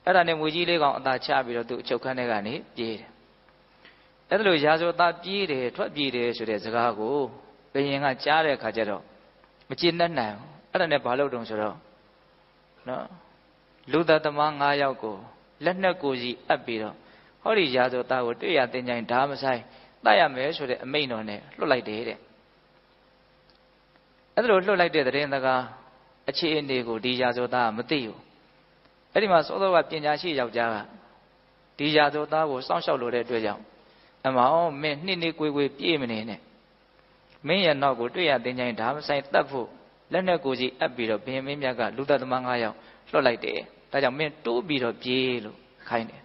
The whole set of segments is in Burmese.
အဲ့ဒါနဲ့ငွေကြီးလေးကောင်အသာချပြီးတော့သူအချုပ်ခန်းထဲကနေပြေးတယ်အဲ့ဒါလိုရာဇဝသားပြေးတယ်ထွက်ပြေးတယ်ဆိုတဲ့စကားကိုဘုရင်ကကြားတဲ့အခါကျတော့မကျေနပ်နိုင်ဘူးအဲ့ဒါနဲ့ဘာလုပ်တုံးဆိုတော့နော်လူသားသမား9ယောက်ကိုလက်နှက်ကိုစီအပ်ပြီးတော့ဟောဒီရာဇဝသားကိုတွေ့ရတင်ကြိုင်ဓာမဆိုင်တတ်ရမယ်ဆိုတဲ့အမိန့်တော်နဲ့လွတ်လိုက်တယ်တဲ့အဲ့ဒါလိုလွတ်လိုက်တဲ့သတင်းစကားအခြေအနေကိုဒီရာဇဝသားကမသိဘူးအဲ့ဒီမှာစောစောကပညာရှိယောက်ျားကဒီရာဇဝသားကိုစောင့်ရှောက်လို့တဲ့အတွက်ကြောင့်အမောင်မင်းနှစ်ကွေးပြေးမနေနဲ့မင်းရဲ့နောက်ကိုတွေ့ရတင်ကြိုင်ဓာမဆိုင်တတ်ဖို့လက်နဲ့ကိုကြီးအပ်ပြီးတော့ဘုရင်မင်းမြတ်ကလူသက်သမား9ယောက်လွတ်လိုက်တယ်ဒါကြောင့်မင်းတိုးပြီးတော့ပြေးလို့ခိုင်းတယ်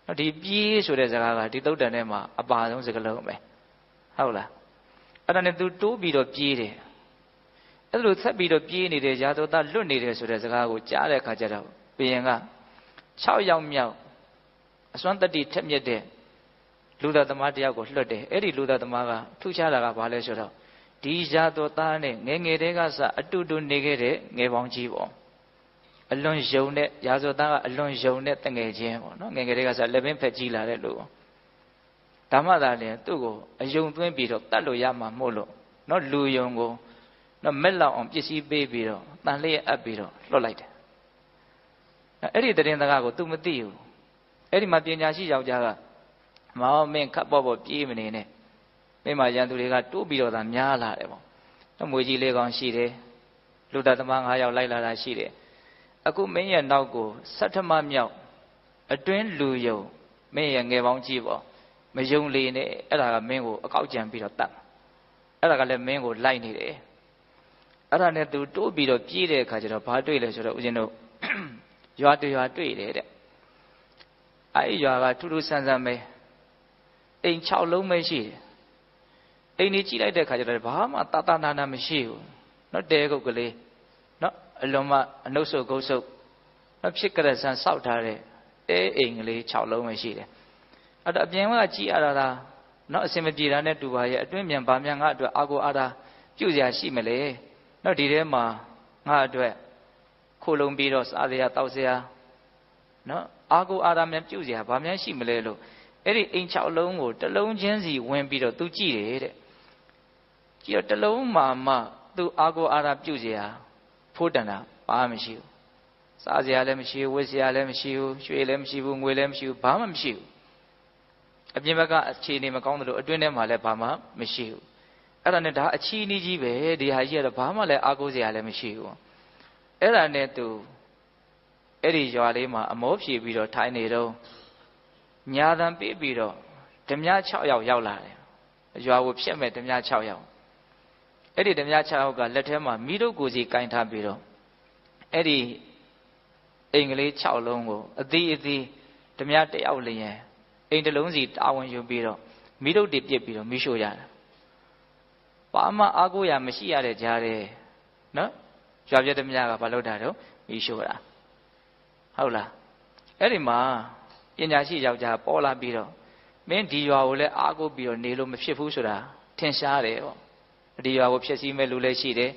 နော်ဒီပြေးဆိုတဲ့စကားကဒီသုတ်တန်ထဲမှာအပါဆုံးစကားလုံးပဲဟုတ်လားအဲ့ဒါနဲ့သူတိုးပြီးတော့ပြေးတယ်အဲ့လိုဆက်ပြီးတော့ပြေးနေတဲ့ရာဇဝသားလွတ်နေတယ်ဆိုတဲ့စကားကိုကြားတဲ့အခါကျတော့ဘုရင်က6ယောက်မြောက်အစွမ်းတတ္တိထက်မြက်တဲ့လူသားသမားတယောက်ကိုလွတ်တယ်အဲ့ဒီလူသားသမားကထူးခြားတာကဘာလဲဆိုတော့ဒီရာဇဝသားနဲ့ငယ်ငယ်တည်းကစအတူတူနေခဲ့တဲ့ငယ်ပေါင်းကြီးပေါ့အလွန်ယုံတဲ့ရာဇဝသားကအလွန်ယုံတဲ့တငယ်ချင်းပေါ့နော်ငယ်ငယ်တည်းကစလက်ပင်ဖက်ကြီးလာတဲ့လူဒါမှသာလေသူ့ကိုအယုံသွင်းပြီးတော့တတ်လို့ရမှာမို့လို့နော်လူယုံကိုနော်မက်လောက်အောင်ပစ္စည်းပေးပြီးတော့တန်လျက်အပ်ပြီးတော့လွတ်လိုက်တယ်အဲ့ဒီတရင်စကားကို तू မသိဘူးအဲ့ဒီမှာပညာရှိယောက်ျားကမောင်မင်းခပ်ပေါ့ပေါ့ပြေးမနေနဲ့မင်းမရန်သူတွေကတိုးပြီးတော့သာများလာတယ်ပေါ့နော်မွေကြီးလေးကောင်ရှိတယ်လူသားသမား9ယောက်လိုက်လာတာရှိတယ်အခုမင်းရဲ့နောက်ကိုဆဋ္ဌမမြောက်အတွင်းလူယုံမင်းရဲ့ငယ်ပေါင်းကြီးပေါ့မယုံလေနဲ့အဲ့ဒါကမင်းကိုအကောက်ကြံပြီးတော့တတ်အဲ့ဒါကလည်းမင်းကိုလိုက်နေတယ်အဲ့ဒါနဲ့ तू တိုးပြီးတော့ပြေးတဲ့အခါကျတော့ဘာတွေ့လဲဆိုတော့ဦးဇင်းတို့ရွာတရွာတွေ့တယ်တဲ့အဲ့ရွာကထူးထူးဆန်းဆန်းပဲအိမ်6လုံးပဲရှိတယ်အိမ်ကြီးကြည့်လိုက်တဲ့အခါကျတော့ဘာမှတာတာနာနာမရှိဘူးနော်တဲကုတ်ကလေးနော်အလုံးမအနှုတ်ဆုပ်ကုတ်ဆုပ်နော်ဖြစ်ကြတဲ့ဆန်းစောက်ထားတဲ့တဲအိမ်ကလေး6လုံးပဲရှိတယ်အဲ့တော့အပြင်ကကြည့်ရတာနော်အစင်မပြေတာနဲ့တူပါရဲ့အတွင်းမြန်ဗာမြန်ငါအတွက်အာကိုအားသာပြုစရာရှိမလဲနော်ဒီထဲမှာငါအတွက်ခိုလုံပြီးတော့စားစရာတောက်စရာနော်အာကိုအားသာမြန်ပြုစရာဗာမြန်ရှိမလဲလို့အဲ့ဒီအိမ်6လုံးကိုတစ်လုံးချင်းစီဝင်ပြီးတော့သူကြည့်တယ်တဲ့ကြည့်တော့တစ်လုံးမှသူအာကိုအားသာပြုစရာဖိုးတန်တာဘာမှမရှိဘူးစားစရာလည်းမရှိဘူးဝတ်စရာလည်းမရှိဘူးရွှေလည်းမရှိဘူးငွေလည်းမရှိဘူးဘာမှမရှိဘူးအပြင်ဘက်ကအခြေအနေမကောင်းတယ်လို့အတွင်းထဲမှာလည်းဘာမှမရှိဘူးအဲ့ဒါနဲ့ဒါအချီးနှီးကြီးပဲဒီဟာကြီးကတော့ဘာမှလည်းအားကိုးစရာလည်းမရှိဘူးအဲ့ဒါနဲ့သူအဲ့ဒီရွာလေးမှာအမောဖြေပြီးတော့ထိုင်နေတော့ညာတံပြေးပြီးတော့ဓမြ6ယောက်ရောက်လာတယ်ရွာကိုဖြတ်မဲ့ဓမြ6ယောက်အဲ့ဒီဓမြ6ယောက်ကလက်ထဲမှာမိတို့ကိုစီကင်ထားပြီးတော့အဲ့ဒီအိမ်ကလေး6လုံးကိုအသီးဓမြ1ယောက်လျင်အိမ်တစ်လုံးစီတာဝန်ယူပြီးတော့မိတို့တွေပြစ်ပြီးတော့မိရှို့ရတယ်ဘာမှအားကိုးရမရှိရတဲ့ကြားတဲ့နော်ရွာပြဓမြကဘာလုပ်တာတော့မိရှို့တာဟုတ်လားအဲ့ဒီမှာပညာရှိယောက်ျားပေါ်လာပြီးတော့မင်းဒီရွာကိုလည်းအားကိုးပြီးတော့နေလို့မဖြစ်ဘူးဆိုတာထင်ရှားတယ်ပေါ့ဒီရွာကိုဖျက်ဆီးမဲ့လူလည်းရှိတယ်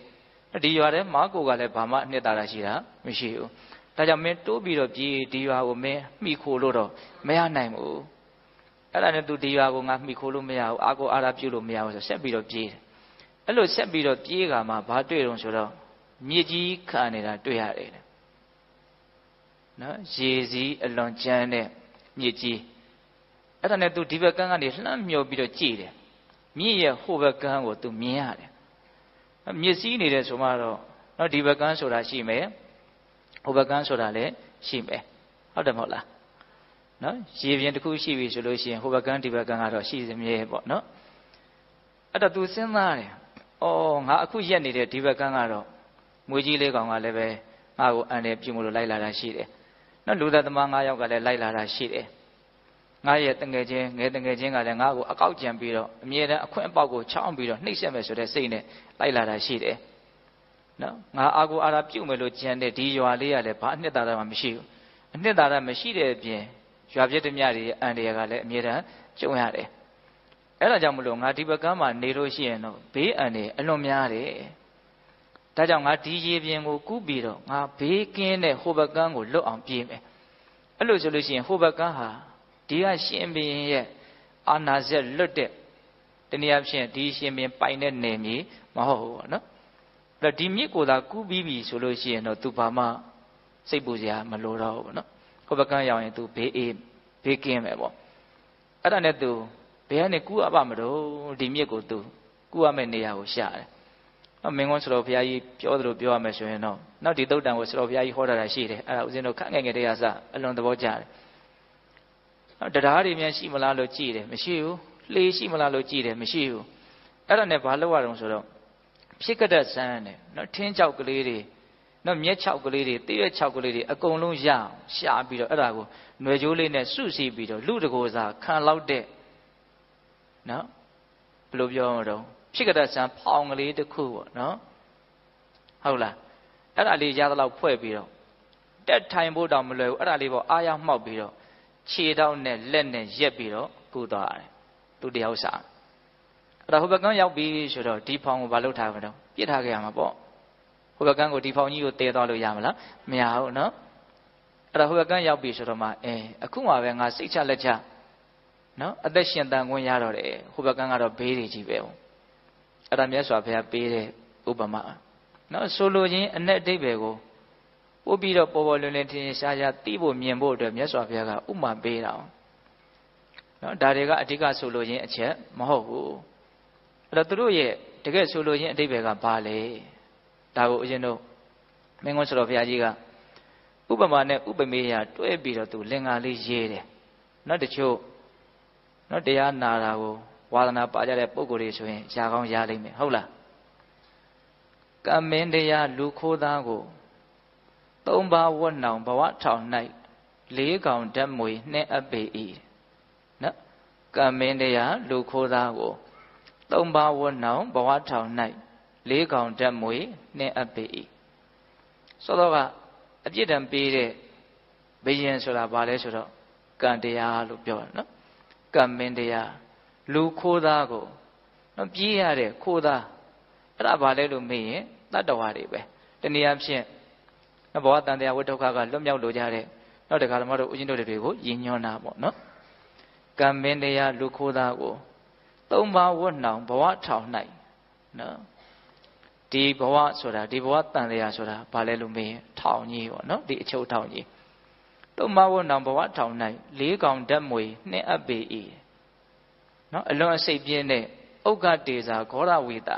ဒီရွာထဲမှာကိုကလည်းဘာမှအနှစ်သာရရှိတာမရှိဘူးဒါကြောင့်မင်းတိုးပြီးတော့ပြေးဒီရွာကိုမင်းမိခိုလို့တော့မရနိုင်ဘူးအဲ့ဒါနဲ့သူဒီရွာကိုငါမိခိုလို့မရဘူးအားကိုအားရပြုလို့မရဘူးဆိုဆက်ပြီးတော့ပြေးတယ်အဲ့လိုဆက်ပြီးတော့ပြေးကမှဘာတွေ့တော့ဆိုတော့မြေကြီးခံနေတာတွေ့ရတယ်နော်ရေစီးအလွန်ကျန်းတဲ့မြေကြီးအဲ့ဒါနဲ့သူဒီဘက်ကန်းကနေလှမ်းမြော်ပြီးတော့ကြည့်တယ်မြင့်ရဲ့ဟိုဘက်ကန်းကိုသူမြင်ရတယ်မြစ်စည်းနေတယ်ဆိုမှတော့နော်ဒီဘက်ကန်းဆိုတာရှိမယ်ဟိုဘက်ကန်းဆိုတာလည်းရှိမယ်ဟုတ်တယ်မဟုတ်လားနော်ရေပြင်တစ်ခုရှိပြီဆိုလို့ရှိရင်ဟိုဘက်ကန်းဒီဘက်ကန်းကတော့ရှိစမြဲပေါ့နော်အဲ့တော့သူစဉ်းစားတယ်အော်ငါအခုရက်နေတဲ့ဒီဘက်ကန်းကတော့မွေကြီးလေးကောင်ကလည်းပဲငါ့ကိုအန်တယ်ပြုမလို့လိုက်လာတာရှိတယ်နော်လူသားသမား9ယောက်ကလည်းလိုက်လာတာရှိတယ်ငါရဲ့တငယ်ချင်းငယ်တငယ်ချင်းကလည်းငါ့ကိုအကောက်ကြံပြီးတော့အမြဲတမ်းအခွင့်အပေါက်ကိုချောင်းပြီးတော့နှိပ်စက်မယ်ဆိုတဲ့စိတ်နဲ့လိုက်လာတာရှိတယ်နော်ငါအာကိုအာရပြုတ်မယ်လို့ကြံတဲ့ဒီရွာလေးကလည်းဘာအနှစ်သာရမှမရှိဘူးအနှစ်သာရမရှိတဲ့အပြင်ရွာပြည့်တမျှတွေအန်တရာကလည်းအမြဲတမ်းကြုံရတယ်အဲ့ဒါကြောင့်မလို့ငါဒီဘက်ကမ်းမှာနေလို့ရှိရင်တော့ဘေးအန္တရာယ်အလွန်များတယ်ဒါကြောင့်ငါဒီရေပြင်ကိုကူးပြီးတော့ငါဘေးကင်းတဲ့ဟိုဘက်ကမ်းကိုလွတ်အောင်ပြေးမယ် အဲ့လိုဆိုလို့ရှိရင်ဟိုဘက်ကဟာဒီကရှင်ဘုရင်ရဲ့အာဏာစက်လွတ်တဲ့တနည်းအားဖြင့်ဒီရှင်ဘုရင်ပိုင်တဲ့နယ်မြေမဟုတ်ဘူးပေါ့နော်အဲ့တော့ဒီမြစ်ကိုသာကူးပြီးပြီဆိုလို့ရှိရင်တော့သူဘာမှစိတ်ပူစရာမလိုတော့ဘူးပေါ့နော်ဟိုဘက်ကရောက်ရင်သူဘေးအေးဘေးကင်းမယ်ပေါ့အဲ့ဒါနဲ့သူဘယ်ကနေကူးအပ်ပါမလို့ဒီမြစ်ကိုသူကူးရမယ့်နေရာကိုရှာတယ်မင်းကွန်းဆရာဘုရားကြီးပြောသလိုပြောရမယ်ဆိုရင်တော့နောက်ဒီသုတ်တံကိုဆရာဘုရားကြီးဟောတာရှိတယ်အဲ့ဒါဦးဇင်းတို့ခန့်ငယ်ငယ်တည်းကစအလွန်သဘောကျတယ်တရားတွေများရှိမလားလို့ကြည့်တယ်မရှိဘူးလှေရှိမလားလို့ကြည့်တယ်မရှိဘူးအဲ့ဒါနဲ့ဘာလုပ်ရအောင်ဆိုတော့ဖြစ်ကတဲ့ဇန်းနဲ့နော်ထင်းချောက်ကလေးတွေနော်မြက်ချောက်ကလေးတွေတရွက်ချောက်ကလေးတွေအကုန်လုံးရအောင်ရှာပြီးတော့အဲ့ဒါကိုຫນွယ်ကြိုးလေးနဲ့စုစည်းပြီးတော့လူတကိုယ်စာခံလောက်တဲ့နော်ဘယ်လိုပြောမလို့ဖြစ်ကြတဲ့ဇံဖောင်ကလေးတစ်ခုပေါ့နော်ဟုတ်လားအဲ့ဒါလေးရသလောက်ဖွဲ့ပြီးတော့တက်ထိုင်ဖို့တောင်မလွယ်ဘူးအဲ့ဒါလေးပေါ့အားရမှောက်ပြီးတော့ခြေထောက်နဲ့လက်နဲ့ရက်ပြီးတော့ကူသွားတယ်သူတယောက်စားအဲ့ဒါဟိုဘက်ကန်းရောက်ပြီးဆိုတော့ဒီဖောင်ကိုဘာလုပ်ထားမလို့ပြစ်ထားခဲ့ရမှာပေါ့ဟိုဘက်ကန်းကိုဒီဖောင်ကြီးကိုတည်သွားလို့ရမလားမရဘူးနော်အဲ့ဒါဟိုဘက်ကန်းရောက်ပြီးဆိုတော့မှအခုမှပဲငါစိတ်ချလက်ချနော်အသက်ရှင်တန်ခွင့်ရတော့တယ်ဟိုဘက်ကန်းကတော့ဘေးတွေကြီးပဲအဲ့ဒါမြတ်စွာဘုရားပေးတဲ့ဥပမာနော်ဆိုလိုချင်းအ내အဓိပ္ပာယ်ကိုပို့ပြီးတော့ပေါ်ပေါ်လွင်လွင်ထင်ရှားရှားသိဖို့မြင်ဖို့အတွက်မြတ်စွာဘုရားကဥပမာပေးတာနော်ဒါတွေကအဓိကဆိုလိုချင်းအချက်မဟုတ်ဘူးအဲ့တော့သူတို့ရဲ့တကယ်ဆိုလိုချင်းအဓိပ္ပာယ်ကဘာလဲဒါကိုအရင်တို့မင်းကွန်းဆရာဘုရားကြီးကဥပမာနဲ့ဥပမေယတွဲပြီးတော့သူလင်္ကာလေးရေးတယ်နော်တချို့နော်တရားနာတာကိုဝါဒနာပါကြတဲ့ပုံကိုယ်တွေဆိုရင်ရှားကောင်းရလိမ့်မယ်ဟုတ်လားကမင်းတရားလူခိုးသားကိုသုံးပါးဝတ်နှောင်ဘဝထောင်၌လေးကောင်ဓာတ်မွေနှင်းအပ်ပေ၏နော်ကမင်းတရားလူခိုးသားကိုသုံးပါးဝတ်နှောင်ဘဝထောင်၌လေးကောင်ဓာတ်မွေနှင်းအပ်ပေ၏ဆိုတော့ကအပြစ်ဒဏ်ပေးတဲ့ဘယင်ဆိုတာဘာလဲဆိုတော့ကံတရားလို့ပြောတယ်နော်ကမင်းတရားလူခိုးသားကိုနော်ပြေးရတဲ့ခိုးသားအဲ့ဒါဘာလဲလို့မေးရင်တတ္တဝါတွေပဲတနည်းအားဖြင့်ဘဝတန်တရားဝိဒုက္ခကလွတ်မြောက်လိုကြတဲ့နောက်တခါဓမ္မတို့ဦးဇင်းတို့တွေကိုရည်ညွှန်းတာပေါ့နော်ကံမင်းတရားလူခိုးသားကိုသုံးပါးဝတ်နှောင်ဘဝထောင်၌နော်ဒီဘဝဆိုတာဒီဘဝတန်တရားဆိုတာဘာလဲလို့မေးရင်ထောင်ကြီးပေါ့နော်ဒီအချုပ်ထောင်ကြီးသုံးပါးဝတ်နှောင်ဘဝထောင်၌လေးကောင်ဓာတ်မွေနှင်းအပ်ပေ၏နော်အလွန်အစိတ်ပြင်းတဲ့ဥက္ကတေဇာဂောရဝေတာ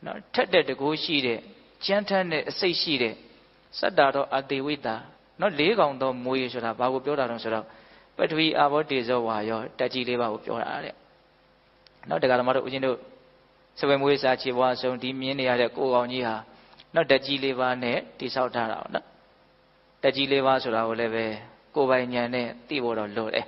နော်ထက်တဲ့တကူရှိတဲ့ကျန်းထမ်းတဲ့အစိတ်ရှိတဲ့စတ္တာတော်အတေဝိတာနော်လေးကောင်သောမွေဆိုတာဘာကိုပြောတာလဲဆိုတော့ပထဝီအာဘောတေဇောဝါရောတက်ကြီးလေးပါကိုပြောတာတဲ့နော်တရားဓမ္မတို့ဦးဇင်းတို့စပယ်မွေးစားခြေဘွားဆုံးဒီမြင်နေရတဲ့ကိုယ်ကောင်ကြီးဟာနော်တက်ကြီးလေးပါနဲ့တိဆောက်ထားတာပေါ့နော်တက်ကြီးလေးပါဆိုတာကိုလည်းပဲကိုယ်ပိုင်ဉာဏ်နဲ့သိဖို့တော့လိုတယ်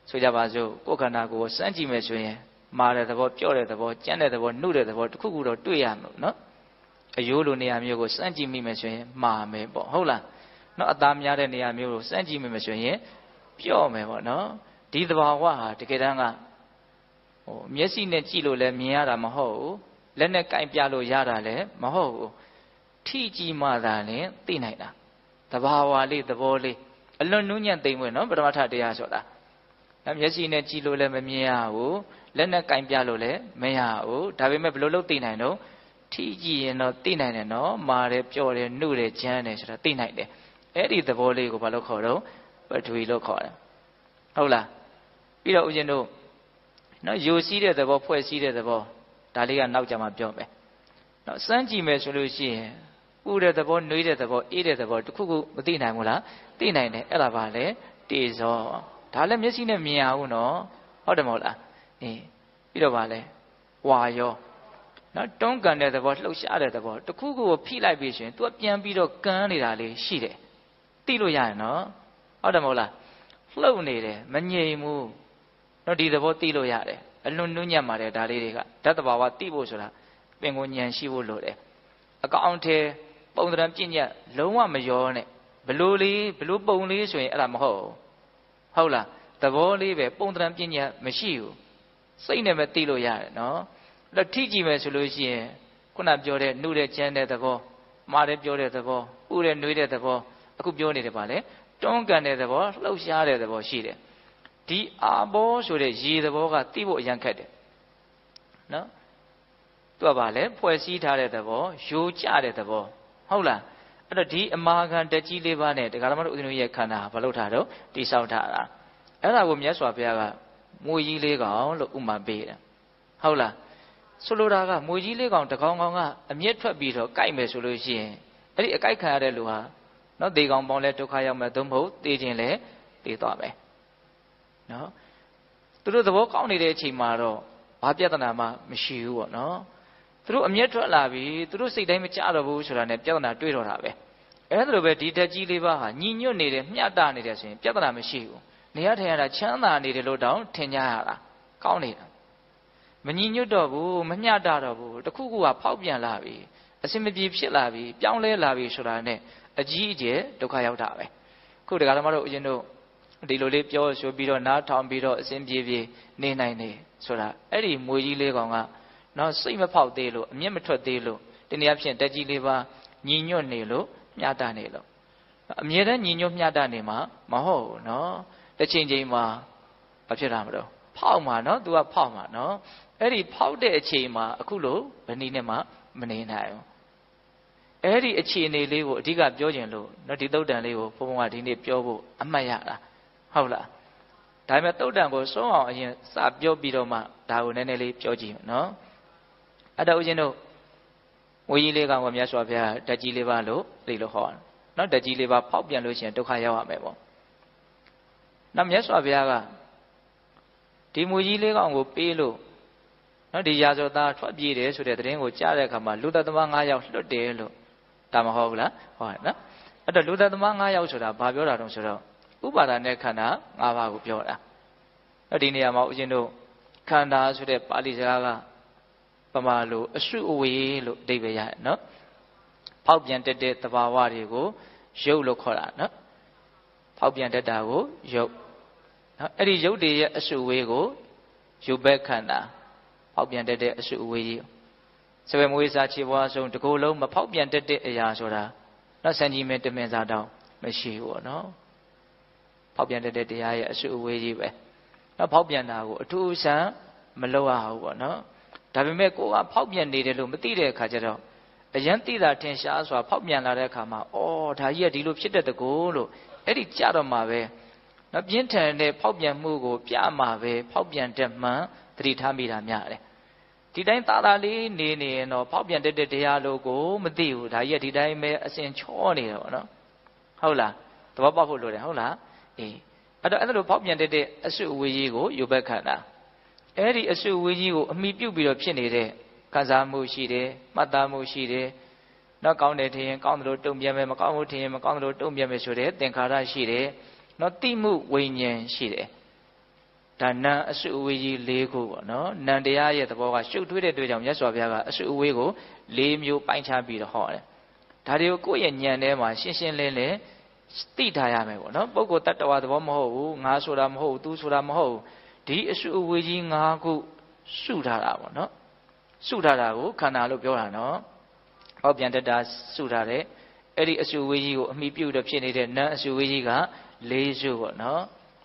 ဆိုကြပါစို့ကိုယ်ခန္ဓာကိုယ်စမ်းကြည့်မယ်ဆိုရင်မာတဲ့သဘောပြော့တဲ့သဘောကြမ်းတဲ့သဘောနှုတ်တဲ့သဘောတစ်ခုခုတော့တွေ့ရမှာနော်အယိုးလိုနေရာမျိုးကိုစမ်းကြည့်မိမယ်ဆိုရင်မာမယ်ပေါ့ဟုတ်လားနော်အသားများတဲ့နေရာမျိုးကိုစမ်းကြည့်မိမယ်ဆိုရင်ပြော့မယ်ပေါ့နော်ဒီသဘာဝဟာတကယ်တမ်းကမျက်စိနဲ့ကြည့်လို့လည်းမြင်ရတာမဟုတ်ဘူးလက်နဲ့ကင်ပြလို့ရတာလည်းမဟုတ်ဘူးထိကြည့်မှသာလည်းသိနိုင်တာသဘာဝလေးသဘောလေးအလွန်နူးညံ့သိမ့်ဝင်နော်ပထမထတရားဆိုတာမျက်စိနဲ့ကြည့်လို့လည်းမမြင်ရဘူးလက်နဲ့ကင်ပြလို့လည်းမရဘူးဒါပေမဲ့ဘယ်လိုလုပ်သိနိုင်တော့ထိကြည့်ရင်တော့သိနိုင်တယ်နော်မာတယ်ပျော့တယ်နှုတ်တယ်ကြမ်းတယ်ဆိုတာသိနိုင်တယ်အဲ့ဒီသဘောလေးကိုဘာလို့ခေါ်တော့ပထဝီလို့ခေါ်တယ်ဟုတ်လားပြီးတော့ဦးဇင်းတို့နော်ယူစည်းတဲ့သဘောဖွဲ့စည်းတဲ့သဘောဒါလေးကနောက်ကြမှာပြောမယ်နော်စမ်းကြည့်မယ်ဆိုလို့ရှိရင်ပူတဲ့သဘောနှွေးတဲ့သဘောအေးတဲ့သဘောတစ်ခုခုမသိနိုင်ဘူးလားသိနိုင်တယ်အဲ့ဒါပါလေတေဇောဒါလည်းမျက်စိနဲ့မြင်ရဘူးနော်ဟုတ်တယ်မဟုတ်လားပြီးတော့ပါလေဝါရောနော်တွန်းကန်တဲ့သဘောလှုပ်ရှားတဲ့သဘောတစ်ခုခုကိုဖိလိုက်ပြီးဆိုရင် तू ပြန်ပြီးတော့ကန်းနေတာလေးရှိတယ်သိလို့ရရင်နော်ဟုတ်တယ်မဟုတ်လားလှုပ်နေတယ်မငြိမ်ဘူးနော်ဒီသဘောသိလို့ရတယ်အလွန်နူးညံ့ပါတယ်ဒါလေးတွေကဓာတ်တဘာဝသိဖို့ဆိုတာပင်ကိုဉာဏ်ရှိဖို့လိုတယ်အကောင်ထဲပုံသဏ္ဍာန်ပြည့်ညက်လုံးဝမရောနဲ့ဘလို့ပုံလေးဆိုရင်အဲ့ဒါမဟုတ်ဟုတ်လားသဘောလေးပဲပုံသဏ္ဍာန်ပြည့်ညက်မရှိဘူးစိတ်နဲ့ပဲသိလို့ရတယ်နော်အဲ့ထိကြည့်မယ်ဆိုလို့ရှိရင်ခုနပြောတဲ့နှုတ်တဲ့ကျန်းတဲ့သဘောမှားတဲ့ပြောတဲ့သဘောဥတဲ့နှွေးတဲ့သဘောအခုပြောနေတယ်ပါလေ တွန်းကန်တဲ့သဘောလှုပ်ရှားတဲ့သဘောရှိတယ်ဒီအာဘောဆိုတဲ့ရေသဘောကသိဖို့အရန်ခက်တယ်နော်သူကဘာလဲဖွဲ့စည်းထားတဲ့သဘောယိုကျတဲ့သဘောဟုတ်လားအဲ့တော့ဒီအမာခံတက်ကြီးလေးပါးနဲ့တရားဓမ္မတို့ဦးဇင်းတို့ရဲ့ခန္ဓာဘာလို့ထားတော့တိဆောက်ထားတာအဲ့ဒါကိုမြတ်စွာဘုရားကမွေကြီးလေးကောင်လို့ဥမာပေးတယ်ဟုတ်လားဆိုလိုတာကမွေကြီးလေးကောင်တကောင်ကောင်ကအမျက်ထွက်ပြီးတော့ကြိုက်မယ်ဆိုလို့ရှိရင်အဲ့ဒီအကြိုက်ခံရတဲ့လူဟာနော်သေကောင်ပေါင်းလဲဒုက္ခရောက်မယ်သို့မဟုတ်သေခြင်းလဲသေသွားမယ်နော်သူတို့သဘောကောင်းနေတဲ့အချိန်မှာတော့ဘာပြဿနာမှမရှိဘူးပေါ့နော်သူတို့အမျက်ထွက်လာပြီသူတို့စိတ်တိုင်းမကြတော့ဘူးဆိုတာနဲ့ပြဿနာတွေ့တော့တာပဲအဲ့ဒါလိုပဲဒီတက်ကြီးလေးပါးဟာညီညွတ်နေတယ်မျှတနေတယ်ဆိုရင်ပြဿနာမရှိဘူးနေရထိုင်ရတာချမ်းသာနေတယ်လို့တောင်ထင်ကြရတာကောင်းနေတာမညီညွတ်တော့ဘူးမမျှတတော့ဘူးတခုခုကဖောက်ပြန်လာပြီအစင်မပြေဖြစ်လာပြီပြောင်းလဲလာပြီဆိုတာနဲ့အကြီးအကျယ်ဒုက္ခရောက်တာပဲခုတရားဓမ္မတို့ဦးဇင်းတို့ဒီလိုလေးပြောဆိုပြီးတော့နားထောင်ပြီးတော့အစင်ပြေပြေနေနိုင်နေဆိုတာအဲ့ဒီမွေကြီးလေးကောင်ကနော်စိတ်မဖောက်သေးလို့အမျက်မထွက်သေးလို့တနည်းအားဖြင့်တက်ကြီးလေးပါညီညွတ်နေလို့မျှတနေလို့အမြဲတမ်းညီညွတ်မျှတနေမှာမဟုတ်ဘူးနော်တစ်ချိန်ချိန်မှာဘာဖြစ်တာမလို့ဖောက်မှာနော် तू ကဖောက်မှာနော်အဲ့ဒီဖောက်တဲ့အချိန်မှာအခုလို့ဘယ်နည်းနဲ့မှမနေနိုင်ဘူးအဲ့ဒီအခြေအနေလေးကိုအဓိကပြောခြင်းလို့နော်ဒီသုတ်တန်လေးကိုဘုံဘုံကဒီနေ့ပြောဖို့အမှတ်ရတာဟုတ်လားဒါပေမဲ့သုတ်တန်ကိုဆုံးအောင်အရင်စပြောပြီးတော့မှဒါကိုနည်းနည်းလေးပြောကြည့်နော်အဲ့တော့ဦးဇင်းတို့ဝီကြီးလေးကောင်ကမြတ်စွာဘုရားတက်ကြီးလေးပါလို့သိလို့ဟောတယ်နော်တက်ကြီးလေးပါဖောက်ပြန်လို့ရှိရင်ဒုက္ခရောက်ရမယ်ပေါ့နောက်မြတ်စွာဘုရားကဒီမူကြီးလေးကောင်ကိုပေးလို့နော်ဒီရာဇဝသားထွက်ပြေးတယ်ဆိုတဲ့သတင်းကိုကြားတဲ့အခါမှာလူသက်သမား9ယောက်လွတ်တယ်လို့ဒါမဟုတ်ဘူးလားဟောတယ်နော်အဲ့တော့လူသက်သမား9ယောက်ဆိုတာဘာပြောတာတုံးဆိုတော့ဥပါဒာနဲ့ခန္ဓာ5ပါးကိုပြောတာအဲ့ဒီနေရာမှာဦးဇင်းတို့ခန္ဓာဆိုတဲ့ပါဠိစကားကပမာလို့အစုအဝေးလို့အဓိပ္ပာယ်ရတယ်နော်ဖောက်ပြန်တက်တဲ့သဘာဝတွေကိုရုပ်လို့ခေါ်တာနော်ဖောက်ပြန်တက်တာကိုရုပ်နော်အဲ့ဒီရုပ်တွေရဲ့အစုအဝေးကိုရုပ်ဘက်ခန္ဓာဖောက်ပြန်တက်တဲ့အစုအဝေးကြီးစပယ်မွေးစားခြေပွားဆုံးတစ်ကိုယ်လုံးမဖောက်ပြန်တက်တဲ့အရာဆိုတာနော်စံကြီးမင်းတမင်စားတောင်းမရှိဘူးပေါ့နော်ဖောက်ပြန်တက်တဲ့တရားရဲ့အစုအဝေးကြီးပဲနော်ဖောက်ပြန်တာကိုအထူးဆန်းမလုပ်ရဘူးပေါ့နော်ဒါပေမဲ့ကိုကဖောက်ပြန်နေတယ်လို့မသိတဲ့အခါကျတော့အရန်သိတာထင်ရှားစွာဖောက်ပြန်လာတဲ့အခါမှာအော်ဒါကြီးကဒီလိုဖြစ်တတ်တကူလို့အဲ့ဒီကြတော့မှပဲနော်ပြင်းထန်တဲ့ဖောက်ပြန်မှုကိုပြမှာပဲဖောက်ပြန်တဲ့မှန်သတိထားမိတာများတယ်ဒီတိုင်းသာသာလေးနေနေရင်တော့ဖောက်ပြန်တတ်တဲ့တရားလို့ကိုမသိဘူးဒါကြီးကဒီတိုင်းပဲအစဉ်ချောနေတယ်ပေါ့နော်ဟုတ်လားသဘောပေါက်ဖို့လိုတယ်ဟုတ်လားအေးအဲ့တော့အဲ့လိုဖောက်ပြန်တတ်တဲ့အစုအဝေးကြီးကိုယူဘက်ခန္ဓာအဲ့ဒီအစုအဝေးကြီးကိုအမိပြုတ်ပြီးတော့ဖြစ်နေတဲ့ခံစားမှုရှိတယ်မှတ်သားမှုရှိတယ်နော်ကောင်းတယ်ထင်ရင်ကောင်းတယ်လို့တုံ့ပြန်မယ်မကောင်းဘူးထင်ရင်မကောင်းတယ်လို့တုံ့ပြန်မယ်ဆိုတဲ့သင်္ခါရရှိတယ်နော်သိမှုဝိညာဉ်ရှိတယ်ဒါနံအစုအဝေးကြီး၄ခုပေါ့နော်နံတရားရဲ့သဘောကရှုပ်ထွေးတဲ့အတွက်ကြောင့်မြတ်စွာဘုရားကအစုအဝေးကို၄မျိုးပိုင်းခြားပြီးတော့ဟောတယ်ဒါတွေကိုကိုယ့်ရဲ့ဉာဏ်ထဲမှာရှင်းရှင်းလင်းလင်းသိထားရမယ်ပေါ့နော်ပုဂ္ဂိုလ်တ attva သဘောမဟုတ်ဘူးငါဆိုတာမဟုတ်ဘူးသူဆိုတာမဟုတ်ဘူးဒီအစုအဝေးကြီး၅ခုစုထားတာပေါ့နော်စုထားတာကိုခန္ဓာလို့ပြောတာနော်ဟောပြန်တတ်တာစုထားတယ်အဲ့ဒီအစုအဝေးကြီးကိုအမိပြုတ်တော့ဖြစ်နေတဲ့နံအစုအဝေးကြီးက၄စုပေါ့နော်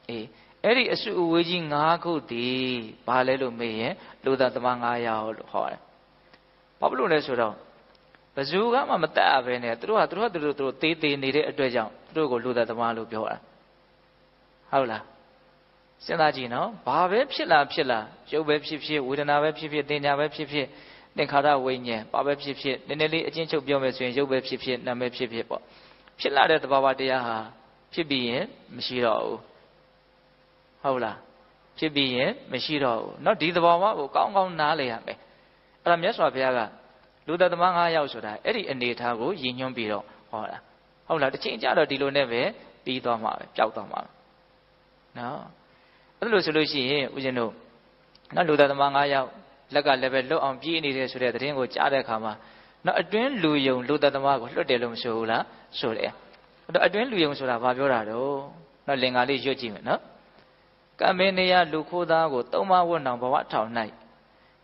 အေးအဲ့ဒီအစုအဝေးကြီး၅ခုတည်ဘာလဲလို့မေးရင်လူသားသမား9ယောက်လို့ဟောတယ်ဘာဖြစ်လို့လဲဆိုတော့ဘယ်သူကမှမတတ်ရဘဲနဲ့သူတို့သေးသေးနေတဲ့အတွက်ကြောင့်သူတို့ကိုလူသားသမားလို့ပြောတာဟုတ်လားစဉ်းစားကြည့်နော်ဘာပဲဖြစ်လာရုပ်ပဲဖြစ်ဖြစ်ဝေဒနာပဲဖြစ်ဖြစ်သင်ညာပဲဖြစ်ဖြစ်သင်္ခါရဝိညာဉ်ဘာပဲဖြစ်ဖြစ်နည်းနည်းလေးအချင်းချုပ်ပြောမယ်ဆိုရင်ရုပ်ပဲဖြစ်ဖြစ်နာမ်ပဲဖြစ်ဖြစ်ပေါ့ဖြစ်လာတဲ့သဘာဝတရားဟာဖြစ်ပြီးရင်မရှိတော့ဘူးဟုတ်လားဖြစ်ပြီးရင်မရှိတော့ဘူးเนาะဒီသဘာဝကိုကောင်းကောင်းနားလည်ရမယ်အဲ့ဒါမြတ်စွာဘုရားကလူသက်သမား9ယောက်ဆိုတာအဲ့ဒီအနေထားကိုရည်ညွှန်းပြီးတော့ဟောတာဟုတ်လားတစ်ချိန်ကြတော့ဒီလိုနဲ့ပဲပြီးသွားမှာပဲပျောက်သွားမှာနော်အဲ့လိုဆိုလို့ရှိရင်ဦးဇင်းတို့နော်လူသက်သမား9ယောက်လက်ကလည်းပဲလွတ်အောင်ပြေးနေတယ်ဆိုတဲ့သတင်းကိုကြားတဲ့အခါမှာနော်အတွင်းလူယုံလူသက်သမားကိုလွတ်တယ်လို့မဆိုဘူးလားဆိုတယ်အဲ့တော့အတွင်းလူယုံဆိုတာဘာပြောတာတော့နော်လင်္ကာလေးရွတ်ကြည့်မယ်နော်ကမေနယလူခိုးသားကိုသုံးပါးဝတ်နောင်ဘဝထောင်၌